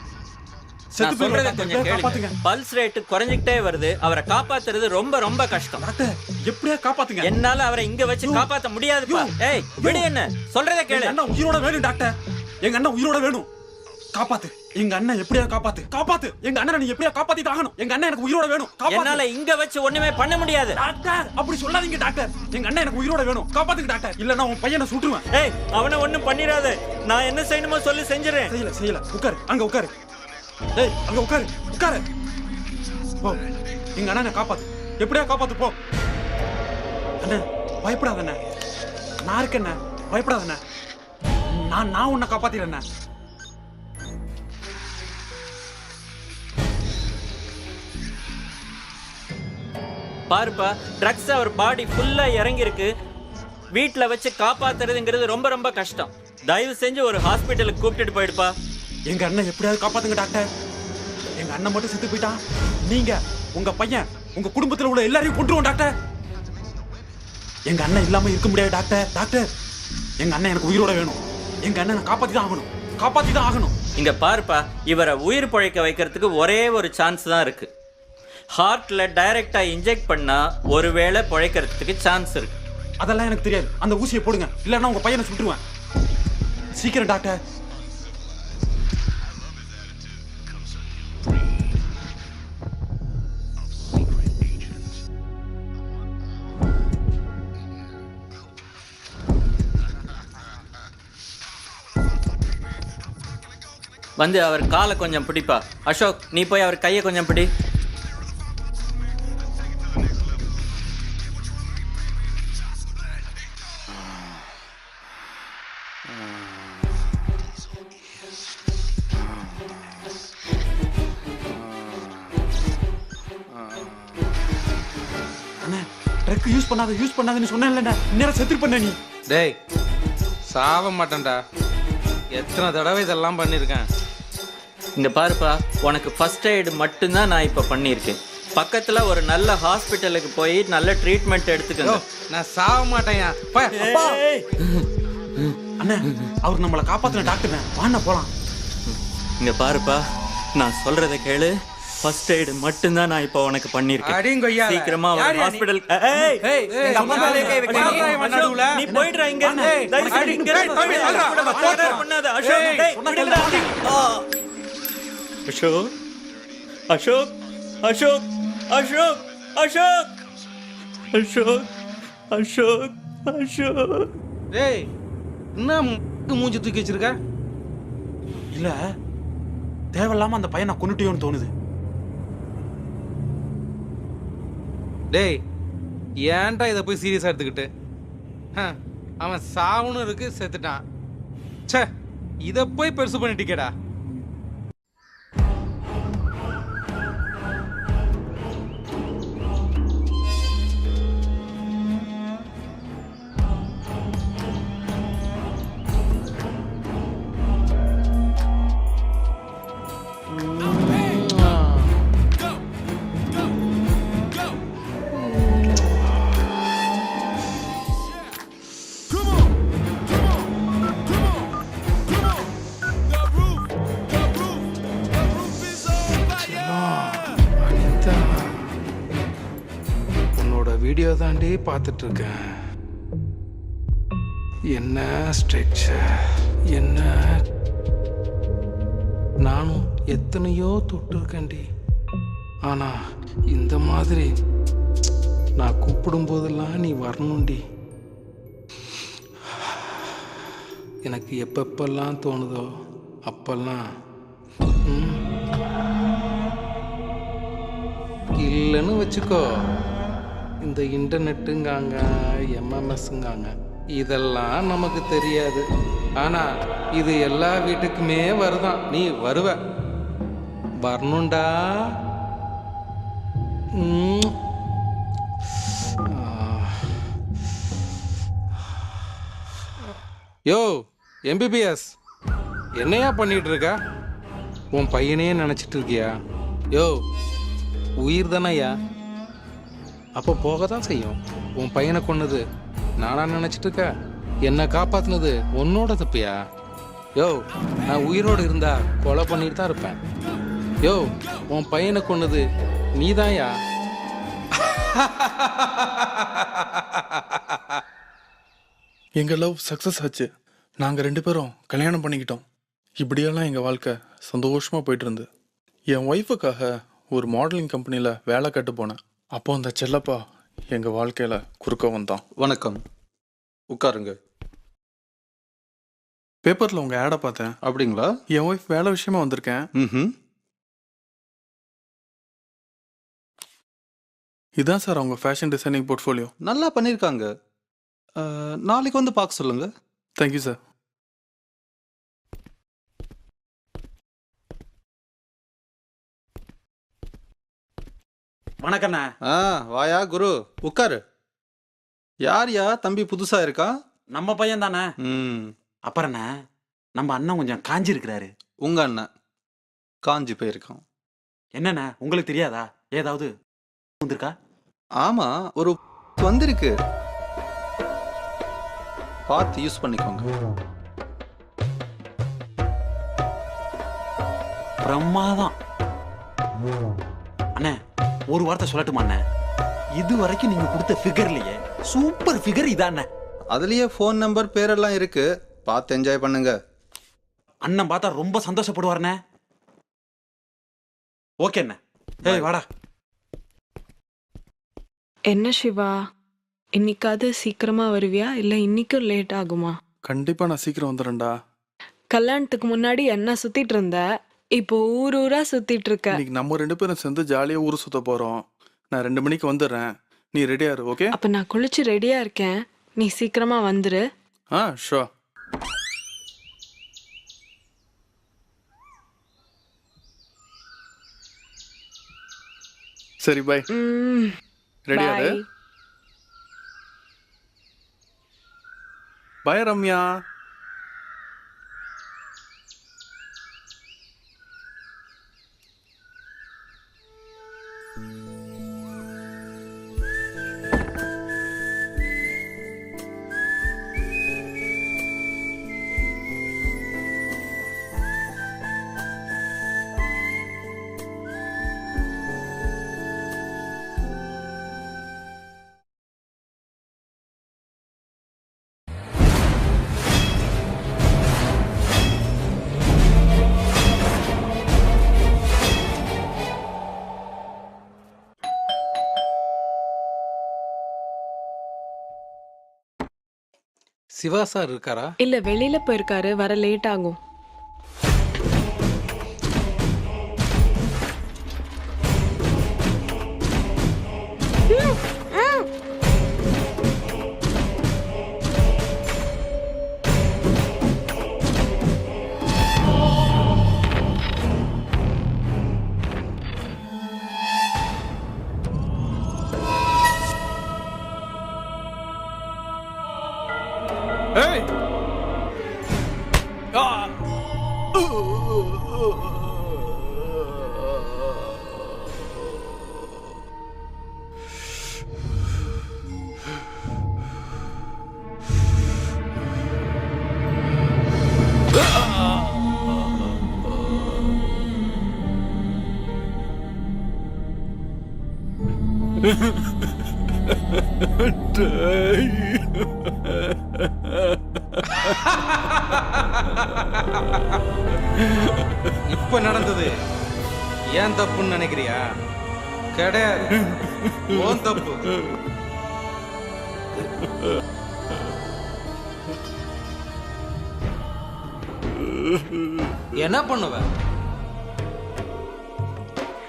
நான் சொல்றத கொஞ்சம் கேளுங்க. பல்ஸ் ரேட் குறைஞ்சிட்டே வருது. அவரை காப்பாத்துறது ரொம்ப ரொம்ப கஷ்டம். டாக்டர் எப்படியா காப்பாத்துங்க. என்னால அவரை இங்க வச்சு காப்பாத்த முடியாதுப்பா. ஏய் விடு, என்ன சொல்றத கேளு. எங்க அண்ணன் உயிரோட வேணும் டாக்டர். எங்க அண்ணன் உயிரோட வேணும். காப்பாத்து எங்க அண்ணன். எப்படியா காப்பாத்து. காப்பாத்து எங்க அண்ணனை. நீ எப்படியா காப்பாத்தி தாகணும். எங்க அண்ணன் எனக்கு உயிரோட வேணும். என்னால இங்க வச்சு ஒண்ணுமே பண்ண முடியாது டாக்டர். அப்படி சொல்லாதீங்க டாக்டர். எங்க அண்ணன் எனக்கு உயிரோட வேணும். காப்பாத்துங்க டாக்டர். இல்லன்னா உன் பையனை சுட்டுருவேன். ஏய் அவனை ஒண்ணும் பண்ணிராத. நான் என்ன செய்யணுமோ சொல்லி செஞ்சிரேன். செய்யல உட்காரு. அங்க உட்காரு. டேய் அங்க உட்காரு உட்காரு. போ எங்க அண்ணனை காப்பாத்து. எப்படியா காப்பாத்து போ. அண்ணா பயப்படாத அண்ணா, நான் இருக்கேன். பயப்படாத அண்ணா, நான் உன்னை காப்பாத்திடுறேன். பாருப்பா, ட்ரக்ஸ் அவர் பாடி ஃபுல்லா இறங்கி இருக்கு. வீட்டுல வச்சு காப்பாத்துறதுங்கிறது ரொம்ப ரொம்ப கஷ்டம். தயவு செஞ்சு ஒரு ஹாஸ்பிட்டலுக்கு கூப்பிட்டுட்டு போயிடுப்பா. எங்க அண்ணன் எப்படியாவது காப்பாத்துங்க டாக்டர். எங்க அண்ணன் மட்டும் செத்து போயிட்டான், நீங்க உங்க பையன் உங்க குடும்பத்துல உள்ள எல்லாரையும் கொன்றுவோம் டாக்டர். எங்க அண்ணன் இல்லாம இருக்க முடியாது டாக்டர். டாக்டர் எங்க அண்ணன் எனக்கு உயிரோட வேணும். எங்க அண்ணனை காப்பாத்தி தான் ஆகணும். காப்பாத்தி தான் ஆகணும். இங்க பாருப்பா, இவரை உயிர் பிழைக்க வைக்கிறதுக்கு ஒரே ஒரு சான்ஸ் தான் இருக்கு. ஹார்ட்ல டைரக்டா இன்ஜெக்ட் பண்ணா ஒருவேளை பிழைக்கிறதுக்கு சான்ஸ் இருக்கு. அதெல்லாம் எனக்கு தெரியாது. அந்த ஊசியை போடுங்க, இல்லன்னா உங்க பையனை சுட்டுருவேன். சீக்கிரம் டாக்டர். வந்து அவர் காலை கொஞ்சம் பிடிப்பா. அசோக், நீ போய் அவர் கையை கொஞ்சம் பிடி. ட்ரக் யூஸ் பண்ணாதன்னு சொன்னேன்லடா. நேரா செத்து பண்ண நீ. டேய் சாவ மாட்டேன்டா. எத்தனை தடவை இதெல்லாம் பண்ணியிருக்கேன். இங்க பாருப்பா, உனக்கு ஃபர்ஸ்ட் எய்டு மட்டும்தான் நான் இப்போ பண்ணியிருக்கேன். பக்கத்துல ஒரு நல்ல ஹாஸ்பிட்டலுக்கு போய் நல்ல ட்ரீட்மெண்ட் எடுத்துக்கங்க. நான் சாவ மாட்டேன். அண்ணா, அவர் நம்மளை காப்பாத்தின டாக்டர். வாண்ணா போலாம். இங்க பாருப்பா, நான் சொல்றதை கேளு. ஃபர்ஸ்ட் எய்டு மட்டும்தான் நான் இப்போ உனக்கு பண்ணியிருக்கேன். சீக்கிரமா ஒரு ஹாஸ்பிடல். நீ போயிடுறா இங்க இருந்து. தயவு செய்து இங்க இருந்து பண்ணாத. அசோக், அசோக், அசோக், அசோக், அசோக், அசோக், அசோக், அசோக், அசோக். டேய், என்ன மூஞ்சி தூக்கி வச்சிருக்க? இல்ல, தேவையில்லாம அந்த பையனை கொன்னுட்டியோன்னு தோணுது. டேய், ஏன்டா இதை போய் சீரியஸா எடுத்துக்கிட்டு? அவன் சாவுன்னு இருக்கு, செத்துட்டான். ச்சே, இதை போய் பெருசு பண்ணிட்டீங்கடா. வீடியோ தாண்டி பார்த்துட்டு இருக்கேன். என்ன ஸ்ட்ரக்சர், என்ன நானும் எத்தனையோ தொட்டிருக்கேன்டி. ஆனா இந்த மாதிரி நான் கூப்பிடும் போதெல்லாம் நீ வரணும்டி. எனக்கு எப்பப்பெல்லாம் தோணுதோ அப்பெல்லாம் இல்லைன்னு வச்சுக்கோ. இந்த இன்டர்நெட்டுங்காங்க, எம்எம்எஸ்ங்காங்க, இதெல்லாம் நமக்கு தெரியாது. ஆனா இது எல்லா வீட்டுக்குமே வருதான். நீ வருவ, வரணுண்டா. யோ எம்பிபிஎஸ், என்னையா பண்ணிட்டு இருக்க? உன் பையனையே நினைச்சிட்டு இருக்கியா? யோ, உயிர் தானேயா, அப்போ போக தான் செய்யும். உன் பையனை கொன்னது நானா நினைச்சிட்டு இருக்க? என்னை காப்பாத்தினது உன்னோட தப்பியா? யோ, நான் உயிரோடு இருந்தா கொலை பண்ணிட்டு தான் இருப்பேன். யோ, உன் பையனை கொன்னது நீதான்யா. எங்க லவ் சக்சஸ் ஆச்சு. நாங்க 2 பேரும் கல்யாணம் பண்ணிக்கிட்டோம். இப்படியெல்லாம் எங்க வாழ்க்கை சந்தோஷமா போயிட்டு இருந்து. என் ஒய்ஃபுக்காக ஒரு மாடலிங் கம்பெனியில் வேலை கட்டு போனேன். அப்போ அந்த செல்லப்பா எங்க வாழ்க்கையில குறுக்க வந்தான். வணக்கம், உட்காருங்க. பேப்பர்ல உங்க ஆடை பார்த்தேன். அப்படிங்களா? என் ஒய்ஃப் வேலை விஷயமா வந்திருக்கேன். இதான் சார் அவங்க ஃபேஷன் டிசைனிங் போர்ட்ஃபோலியோ. நல்லா பண்ணியிருக்காங்க. நாளைக்கு வந்து பார்க்க சொல்லுங்க. Thank you sir. வணக்கண்ணா. வாயா குரு, உட்காரு. யார்யா தம்பி புதுசா இருக்கா? நம்ம பையன் தானே. அப்புறம் நம்ம அண்ணன் கொஞ்சம் காஞ்சி இருக்கிறாரு. உங்க அண்ணன் காஞ்சி போயிருக்கான். என்னண்ணா, உங்களுக்கு தெரியாதா? ஏதாவது வந்திருக்கா? ஆமா, ஒரு வந்திருக்கு. பார்த்து யூஸ் பண்ணிக்கோங்க. பிரமாதம். அண்ணே, ஒரு வார்த்தை சொல்லட்டுமா அண்ணே? இது வரைக்கும் நீங்க கொடுத்த ஃபிகர்லயே சூப்பர் ஃபிகர் இதாண்ணே. அதுலயே ஃபோன் நம்பர் பேரெல்லாம் இருக்கு. பார்த்து என்ஜாய் பண்ணுங்க. அண்ணன் பார்த்தா ரொம்ப சந்தோஷப்படுவார்ண்ணே. ஓகே அண்ணே. ஏய் வாடா. என்ன சிவா, இன்னைக்காவது சீக்கிரமா வருவியா இல்ல இன்னைக்கும் லேட் ஆகுமா? கண்டிப்பா நான் சீக்கிரம் வந்துடுறேன்டா. கல்யாணத்துக்கு முன்னாடி என்ன சுத்திட்டு இருந்த, இப்போ ஊர் ஊரா சுத்திட்டு இருக்க. இன்னைக்கு நம்ம 2 பேரும் சேர்ந்து ஜாலியா ஊர் சுத்த போறோம். நான் 2 மணிக்கு வந்துடுறேன், நீ ரெடியா இரு. ஓகே? அப்ப நான் குளிச்சு ரெடியா இருக்கேன், நீ சீக்கிரமா வந்துரு. ஷூர். சரி பை. ரெடியா இரு. பை ரம்யா. சிவா சார் இருக்காரா? இல்ல, வெளியில போயிருக்காரு, வர லேட் ஆகும். Hey! இப்ப நடந்தது ஏன் தப்புன்னு நினைக்கிறியா? கிடையாது, ஓன் தப்பு. என்ன பண்ணுவ?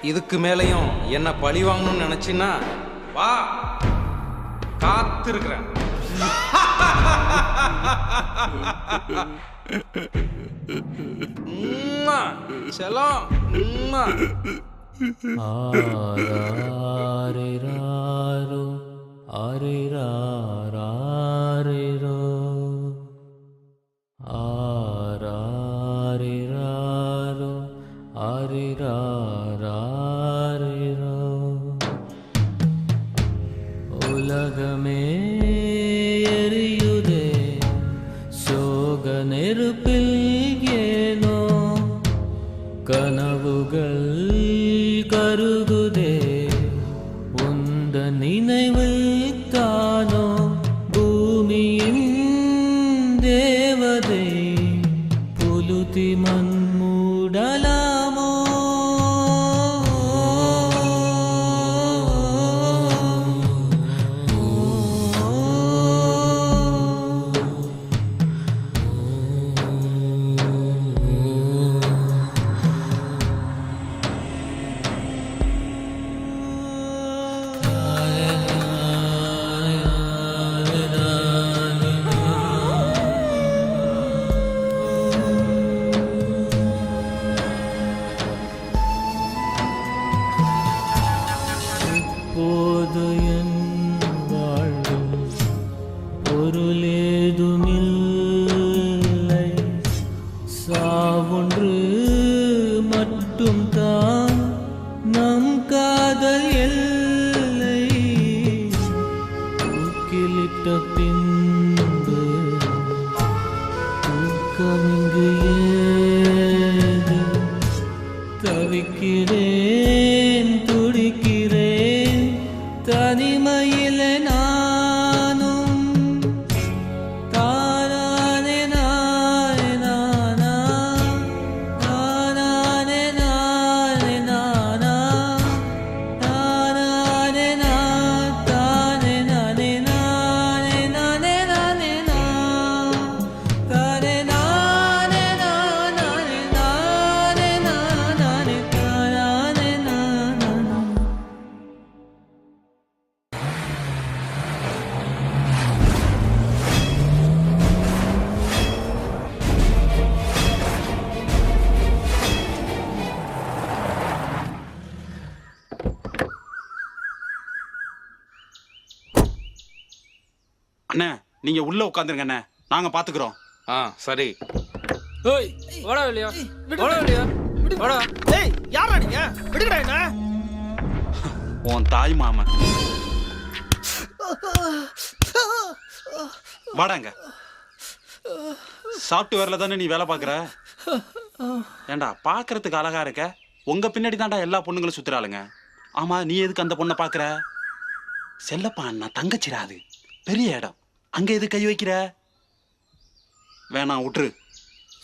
இதுக்கு மேலையும் என்ன பழி வாங்கணும்னு நினைச்சின்னா வா, காத்திருக்கிறேன். செல்லம். ஆரிராரோ ஆரிராரோ ஆரிராரோ ஆரிராரோ உலகமே எரியுதே சோக நெருப்பில் ஏனோ கனவுகள் கருகுதே உந்த நினைவில் தானோ பூமியின் தேவதை புலுதி மண்மூடலாமோ இப்போது என் வாழ்வில் பொருளேதுமில்லை சாவொன்று மட்டும் தான் நம் காதல் எல்லை தூக்கிலிட்ட பின்பு தூக்கமிங்கு ஏது தவிக்கிறேன் துடிக்கிறேன் தனிமையிலே நானும் தானானே நான் அண்ணே நீங்க உள்ள உட்காந்துருங்க அண்ணே, நாங்க பாத்துக்கிறோம். சரி. ஏய் வாடா வெளிய வாடா வெளிய வாடா. ஏய் யாரா நீங்க? விடுங்கடா என்ன? உன் தாய் மாமன். வாடாங்க. சாஃப்ட்வேர்ல தானே நீ வேலை பாக்குற? ஏண்டா பாக்குறதுக்கு அழகா இருக்க, உங்க பின்னாடி தான்டா எல்லா பொண்ணுங்களும் சுத்துறாளுங்க. ஆமா நீ எதுக்கு அந்த பொண்ணை பாக்குற? செல்லப்பா அண்ணா தங்கச்சிராது, பெரிய இடம், அங்க எது கை வைக்கிற? வேணாம் விட்டுரு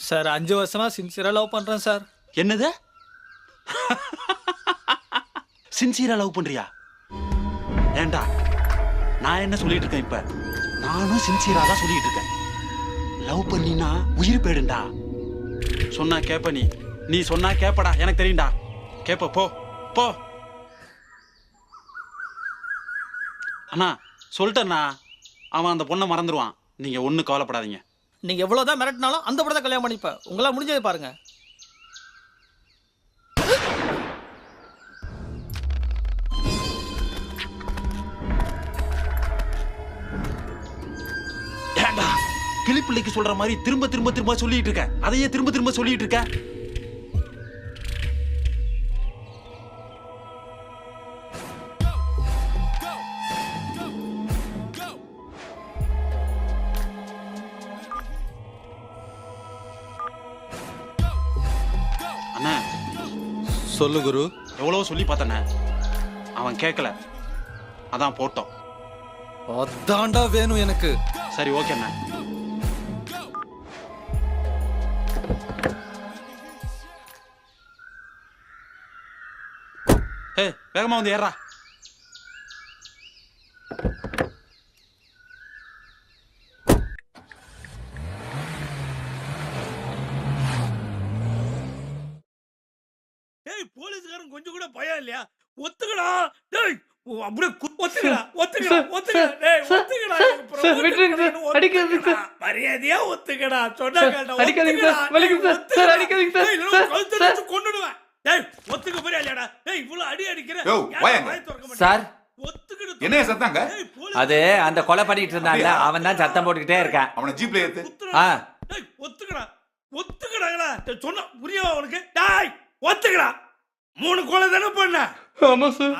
சார். 5 வருஷமா சின்சியரா லவ் பண்றேன் சார். என்னது? சின்சியரா லவ் பண்றியா? ஏண்டா நான் என்ன சொல்லிட்டு இருக்கேன் இப்ப? நானும் சின்சியரா தான் சொல்லிட்டு இருக்கேன். லவ் பண்ணினா உயிர் போயிடுண்டா. சொன்னா கேப்ப நீ சொன்னா கேப்படா, எனக்கு தெரியும்டா. கேப்ப போ போ. அண்ணா சொல்லிட்டேண்ணா, அவன் அந்த பொண்ணை மறந்துடுவான். நீங்க ஒன்றும் கவலைப்படாதீங்க. நீங்க எவ்வளவுதான் மிரட்டினாலும் அந்த படத்தை கல்யாணம் பண்ணிப்ப. உங்களால முடிஞ்சதை பாருங்க. ஏண்டா கிளிப்பிள்ளைக்கு சொல்ற மாதிரி திரும்ப திரும்ப திரும்ப சொல்லிட்டு இருக்க, அதையே திரும்ப திரும்ப சொல்லிட்டு இருக்க. அண்ணா சொல்லு குரு. எவ்வளவோ சொல்லி பார்த்தண்ணே, அவன் கேட்கல, அதான் போட்டோம். அதான்டா வேணும் எனக்கு. சரி ஓகே அண்ணா. ஏய் வேகமா வந்து ஏறா. டேய் போலீஸ்காரன் கொஞ்சம் கூட பயம் இல்லையா? ஒத்துக்கடா. டேய் அப்படியே ஒத்துக்கடா ஒத்துக்கடா ஒத்துக்கடா. டேய் ஒத்துக்கடா. சார் விட்டுருங்க சார், அடிக்காதீங்க சார். மரியாதையா ஒத்துக்கடா. சொன்னா கேட்டா அடிக்காதீங்க சார், வலிக்குது சார். சார் அடிக்காதீங்க சார். கழுத்து வச்சு கொன்னுடுவேன். டேய் ஒத்துக்க போறியா இல்லையாடா? டேய் இவ்வளவு அடி அடிக்கிற. சார் என்ன சத்தாங்க? அது அந்த கொலை பண்ணிட்டு இருந்தான்ல, அவன் தான் சத்தம் போட்டுக்கிட்டே இருக்கான். அவனை ஜீப்ல ஏத்து. டேய் ஒத்துக்கடா ஒத்துக்கடாங்களா? சொன்னா புரியுமா உனக்கு? டேய் ஒத்துக்கடா. 3 கொலை தானே பண்ண? ஆமா சார்.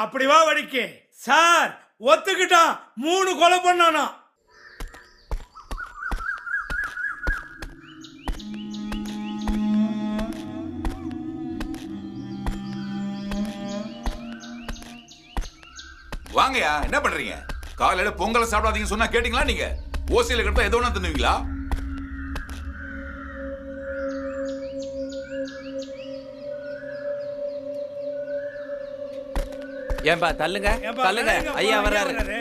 அப்படி வா வடிக்கு. சார் ஒத்துக்கிட்டா 3 கொலை பண்ணானா? வாங்கயா, என்ன பண்றீங்க? காலையில பொங்கலை சாப்பிடாதீங்க சொன்னா கேட்டீங்களா? நீங்க ஓசியில கிட்ட ஏதோ ஒண்ணு தின்னுவீங்களா? ஏன்பா தள்ளுங்க தள்ளுங்க, ஐயா வர்றாரு.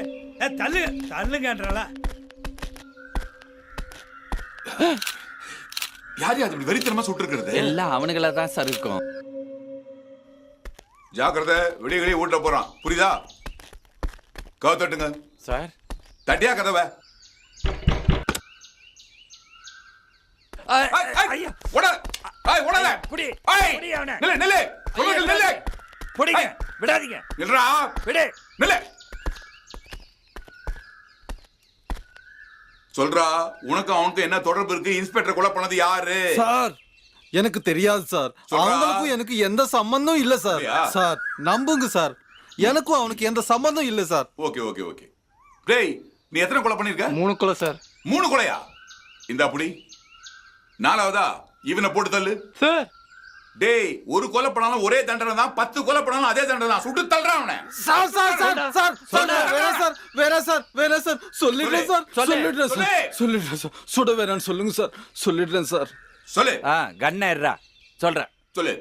தள்ளுங்க தள்ளுங்கன்றல. யார் அது வெறித்தனமா சுட்டு இருக்கிறது? எல்லாம் அவனுங்களா தான் சார் இருக்கும். ஜாக்கிரதை, விடிய வீட்டுல போறான், புரியுதா? கதவை தட்டுங்க சார். தட்டியா கதவை. விடாதீங்க. சொல்றா, உனக்கு அவனுக்கு என்ன தொடர்பு இருக்கு? இன்ஸ்பெக்டர் கொலை பண்ணது யாரு? சார் எனக்கு தெரியாது சார். அவங்களுக்கும் எனக்கு எந்த சம்பந்தம் இல்ல சார். சார் நம்புங்க சார், எனக்கும் அவனுக்கு எந்த சம்பந்தம் இல்ல சார். Okay okay okay. டேய் நீ எத்தனை கொலை பண்ணிருக்க? 3 கொலை சார். 3 கொலையா? இந்த அப்படி 4வதா? இவனை போட்டு தள்ளு சார். டேய் ஒரு கொலை பண்ணாலும் ஒரே தண்டனை தான், 10 கொலை பண்ணாலும் அதே தண்டனை தான். சுட்டு தள்ளுறான் அவனை. சார் சார் சார் சார் வேணா சார் வேணா சார் வேணா சார். சொல்லிடுறேன் சார் சொல்லிடுறேன் சார் சொல்லிடுறேன் சார். சுட வேணான்னு சொல்லுங்க சார். சொல்லிடுறேன் சார். சொல்லு. கண்ணா இருடா, சொல்றேன். சொல்லு.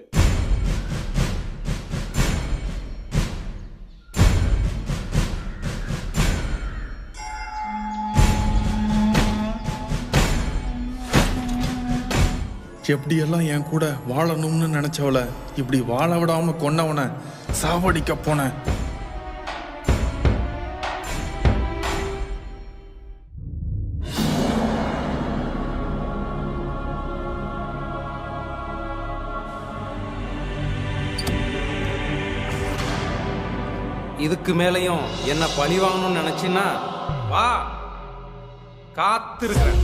எப்படியெல்லாம் என் கூட வாழணும்னு நினைச்சவள இப்படி வாழ விடாம கொன்னவன சாவடிக்க போன. இதுக்கு மேலையும் என்ன பழி வாங்கணும்னு நினைச்சின்னா வா, காத்திருக்கிறேன்.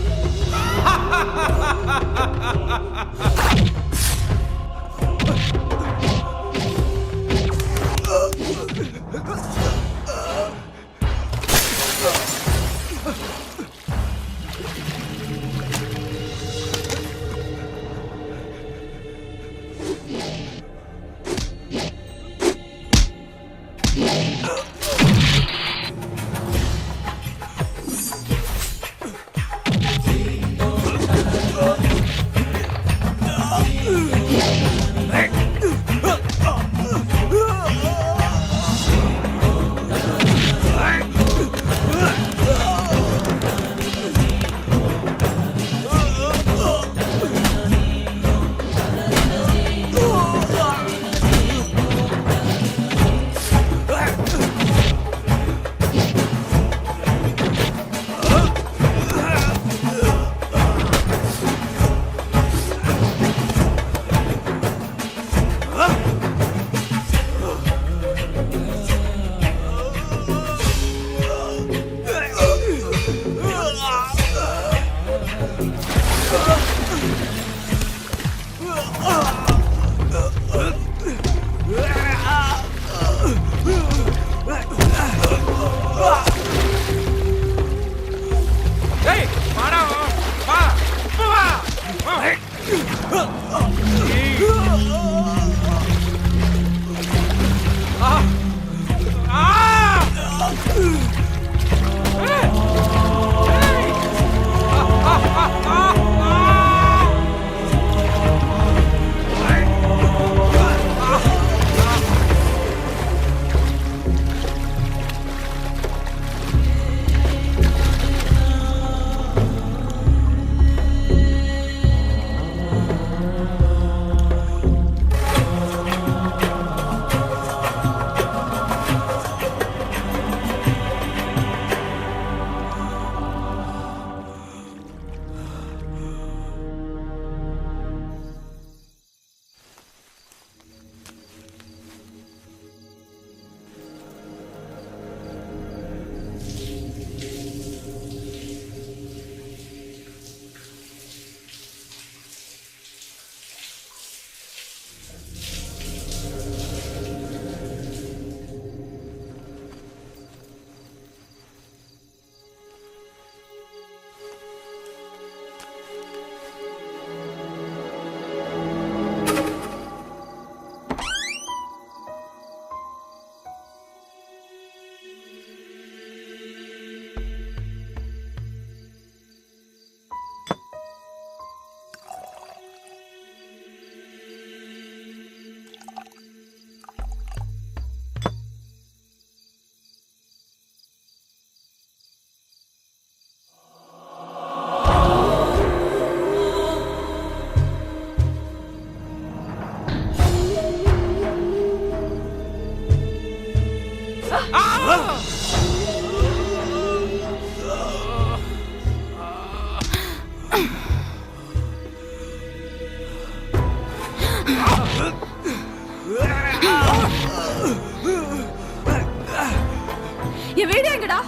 என் வீடு எங்கடா?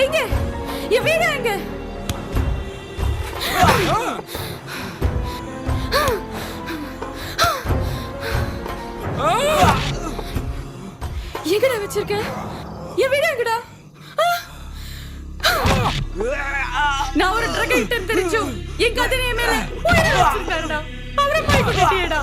எங்க? என் வீடு எங்க? எங்கடா வச்சிருக்க? என் வீடு எங்கடா? நான் ஒரு ட்ரக் ஐட்டம் தெரிஞ்சு எங்க அதனே மேல போயிட வச்சிருக்காருடா. அவரை போய் கொட்டிட்டியேடா.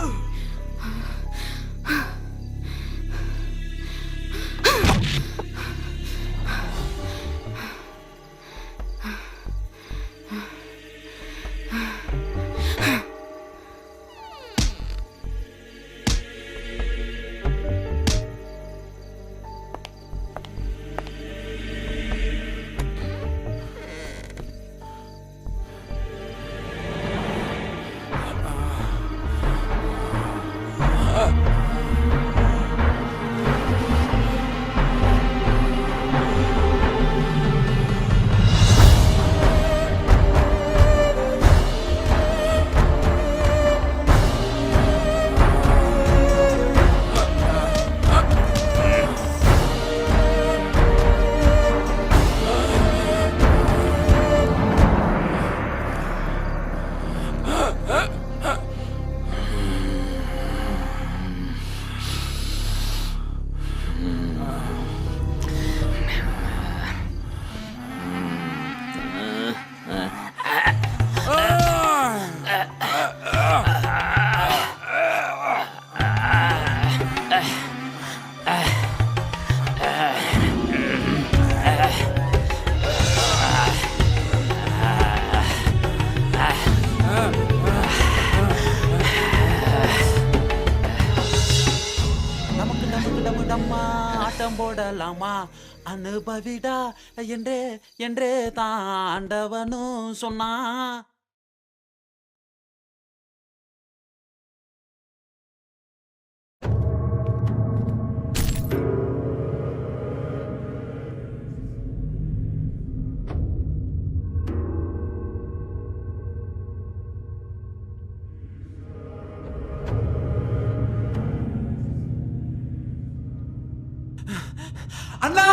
வாடம்மா ஆட்டம் போடலாமா அனுபவிடா என்றே என்றே தாண்டவனும் சொன்னா. அண்ணா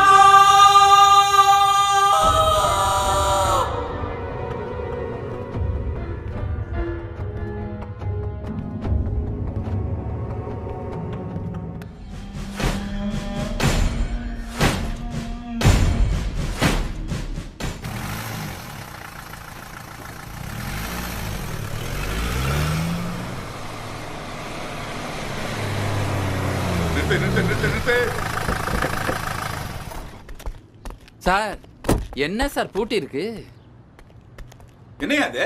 சார் என்ன சார் பூட்டி இருக்கு? என்னையா அது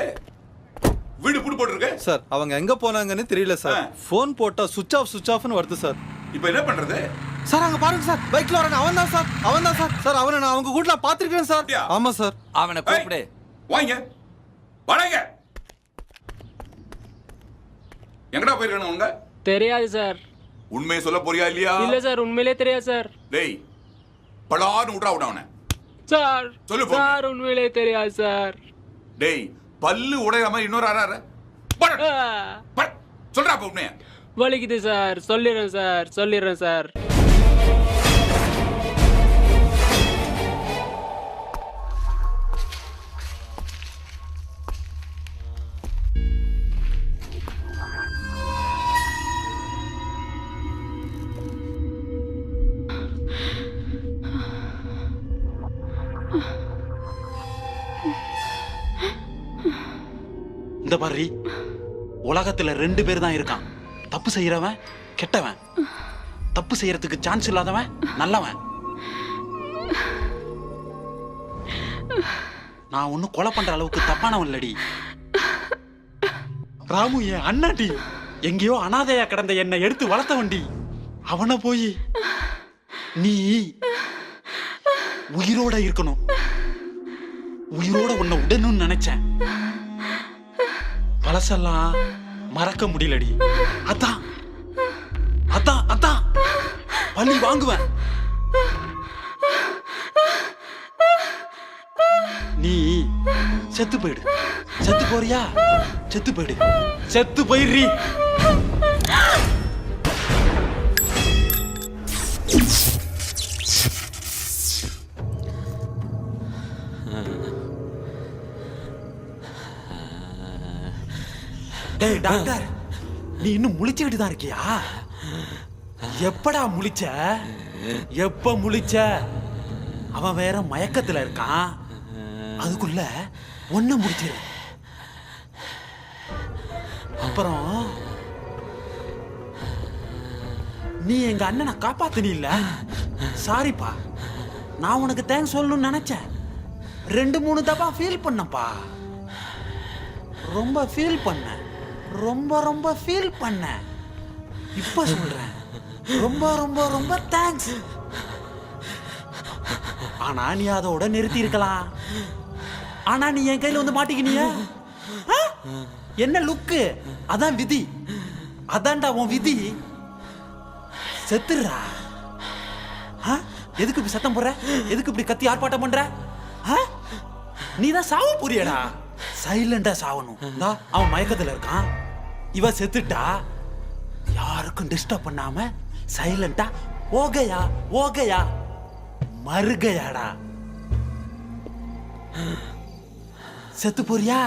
வீடு பூட்டு போட்டுருக்கு? சார் அவங்க எங்க போனாங்கன்னு தெரியல சார். ஃபோன் போட்டா சுவிட்ச் ஆஃப்னு வருது சார். இப்போ என்ன பண்றது? சார் அங்க பாருங்க சார், பைக்ல வரேன். அவன் தான் சார். சார் அவனை நான் அவங்க வீட்ல பாத்துருக்கேன் சார். ஆமா சார். அவனை கூப்பிடு. வாங்க வாங்க. எங்கடா போயிருக்கானு உங்க? தெரியாது சார். உண்மையை சொல்ல போறியா இல்லையா? இல்ல சார், உண்மையிலே தெரியாது சார். டேய் பலான்னு விட்றா அவனை. சார் சொல்லு சார், உண்மையிலே தெரியாது சார். டேய் பல்லு உடையாம இன்னொரு ஆறாரு சொல்றா அப்ப உண்மையா? வலிக்குது சார். சொல்லிடுறேன் சார். இந்த பாரு, உலகத்துல 2 பேர் தான் இருக்கான். தப்பு செய்யறவன் கெட்டவன், தப்பு செய்யறதுக்கு சான்ஸ் இல்லாதவன் நல்லவன். நான் ஒன்னும் கொலை பண்ற அளவுக்கு தப்பானவன் இல்லடி. ராமு என் அண்ணாடி, எங்கேயோ அனாதையா கிடந்த என்னை எடுத்து வளர்த்த வண்டி. அவனை போய் நீ உயிரோட இருக்கணும், உயிரோட உன்னை உடனும் நினைச்சேன். பழசெல்லாம் மறக்க முடியலடி. அதான் அதான் அதான் பழி வாங்குவேன். நீ செத்து போயிடு. செத்து போறியா? செத்து போயிடு. செத்து போயிடுறீ. டேய் டாக்டர், நீ இன்னும் முழிச்சுக்கிட்டு தான் இருக்கியா? எப்படா முழிச்ச? எப்ப முழிச்ச? அவன் வேற மயக்கத்துல இருக்கான். அதுக்குள்ள ஒண்ணு முடிச்சிரு. அப்புறம் நீ எங்க அண்ணனை காப்பாத்தினி இல்ல? சாரிப்பா, நான் உனக்கு தேங்க்ஸ் சொல்லணும்னு நினைச்சேன். 2-3 தப்பா ஃபீல் பண்ணப்பா. ரொம்ப ஃபீல் பண்ண, ரொம்ப ரொம்ப ஃபீல் பண்ண. இப்ப சொல்றேன், ரொம்ப ரொம்ப ரொம்ப தேங்க்ஸ். ஆனா நீ அதோட நிறுத்தி இருக்கலாம். ஆனா நீ என் கையில வந்து மாட்டிக்கினிய. என்ன லுக்கு? அதான் விதி. அதான்டா உன் விதி. செத்துறா. எதுக்கு இப்படி சத்தம் போடுற? எதுக்கு இப்படி கத்தி ஆர்ப்பாட்டம் பண்ற? நீ தான் சாவ புரியடா. சைலண்டா சாவணும். அவன் மயக்கத்துல இருக்கான். இவ செத்துட்டா. யாருக்கும் டிஸ்டர்ப் பண்ணாம சைலண்டா ஓகையா ஓகையா மறுகையாடா. செத்து போறியா?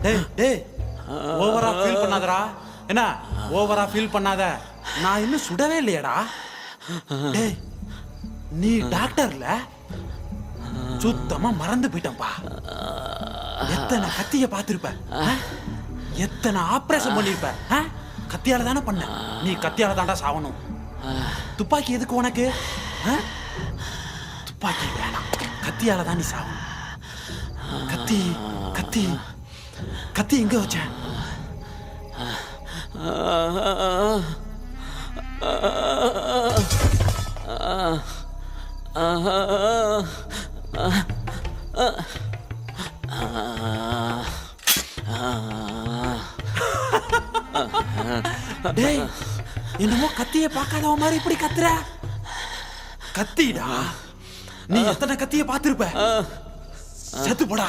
டேய் டேய், ஓவரா ஃபீல் பண்ணாதடா. என்ன ஓவரா ஃபீல் பண்ணாத. நான் இன்னும் சுடவே இல்லையடா. டேய், நீ டாக்டர்ல சுத்தமா மறந்து போயிட்டப்பா. எத்தனை கத்திய பார்த்திருப்ப, எத்தனை ஆபரேஷன் பண்ணிருப்ப. கத்தியால தானே பண்ண. நீ கத்தியால தாண்டா சாவணும். துப்பாக்கி எதுக்கு உனக்கு? துப்பாக்கி வேணாம், கத்தியால தான் நீ சாவணும். கத்தி கத்தி கத்தி எங்க வச்ச? டேய் என்னமோ கத்திய பார்க்காதவ மாதிரி இப்படி கத்துற. கத்திடா, நீ எத்தனை கத்திய பார்த்திருப்ப? செத்து போடா,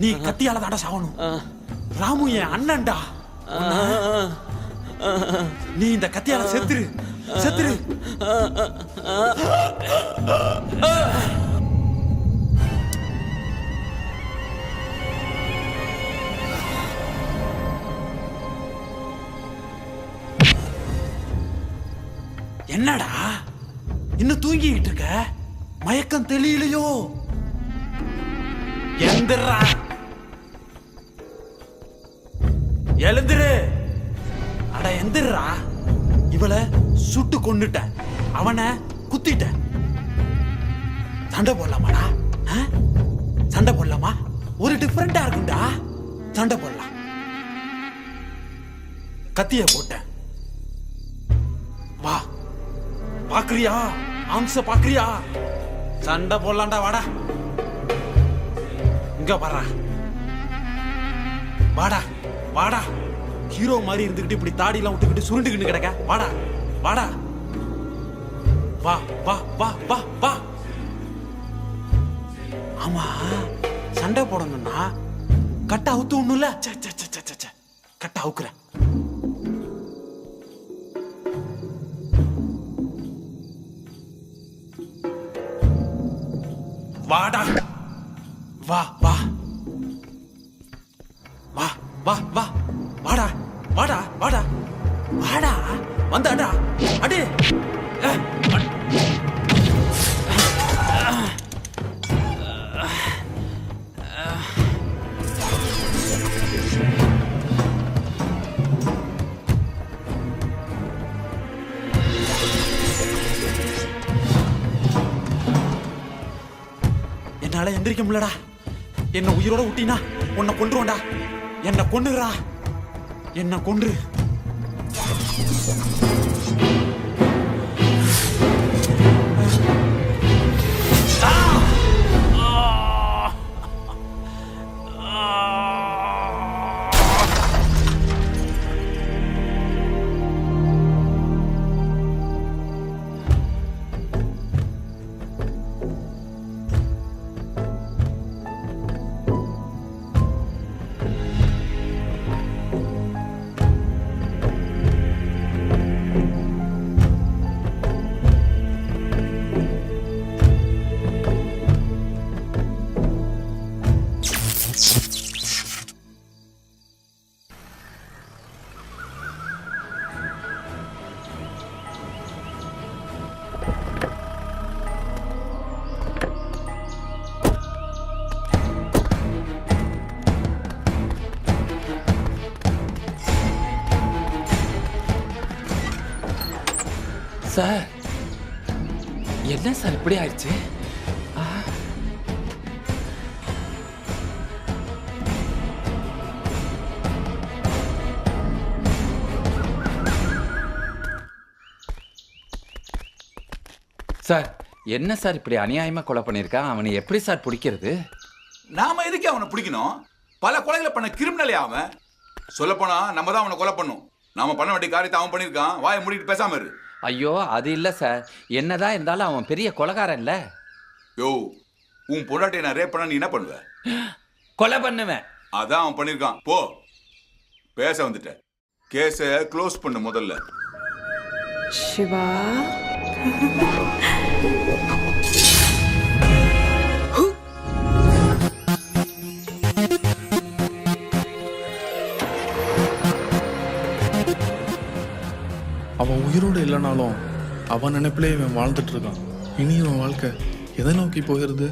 நீ கத்தியால தாண்டா சாவணும். ராமு என் அண்ணன்டா, நீ இந்த கத்தியால செத்துரு செத்துரு. என்னடா இன்னும் தூங்கிட்டு இருக்க? மயக்கம் தெரியலையோ? எந்திரா, எழுந்திரு. அட எந்திரா. இவளை சுட்டு கொன்னுட்ட, அவனை குத்திட்ட. சண்டை போடலாமாடா? சண்டை போடலாமா? ஒரு டிஃபரெண்டா இருக்கும்டா. சண்டை போடலாம். கத்திய போட்டேன். வா, பாக்குறியா? ஆம்ச பாக்குறியா? சண்டை போடலாம்டா, வாடா. இங்க பாரா, வாடா வாடா. ஹீரோ மாதிரி இருந்துகிட்டு இப்படி தாடி எல்லாம் விட்டுக்கிட்டு சுருண்டுகிட்டு கிடக்க. வாடா வாடா, வா வா வா வா வா. ஆமா, சண்டை போடணும்னா கட்ட அவுத்து ஒண்ணுல. கட்ட அவுக்குற. வாடா, வா வா வா வா வா. வாடா வாடா வாடா வாடா. வந்தாடா. அடே என்னால எந்திரிக்க முடியலடா. என்ன உயிரோட விட்டினா உன்னை கொன்றுவோண்டா. என்ன கொன்னுறா, என்ன கொன்று. சார், என்ன சார் இப்படி ஆயிடுச்சு? சார், என்ன சார் இப்படி அநியாயமா கொலை பண்ணிருக்கான்? அவனை எப்படி சார் பிடிக்கிறது? நாம எதுக்கு அவனை பிடிக்கணும்? பல கொலைகளை பண்ண கிரிமினலே அவன். சொல்ல போனா நம்ம தான் அவனை கொலை பண்ணும். நாம பண்ண வேண்டிய காரியத்தை அவன் பண்ணிருக்கான். வாயை மூடிட்டு பேசாம இரு. ஐயோ, அது இல்ல சார். என்னதான் இருந்தாலும் அவன் பெரிய கொலைகாரன்ல. யோ, உன் பொண்டாட்டியை நான் ரேப் பண்ண நீ என்ன பண்ணுவ? கொலை பண்ணுவேன். அதான் அவன் பண்ணிருக்கான். போ, பேச வந்துட்ட. கேஸை க்ளோஸ் பண்ணு முதல்ல. சிவா, அவன் உயிரோடு இல்லைனாலும் அவன் நினைப்பிலே இவன் வாழ்ந்துட்டு இருக்கான். இனி இவன் வாழ்க்கை எதை நோக்கி போகிறது?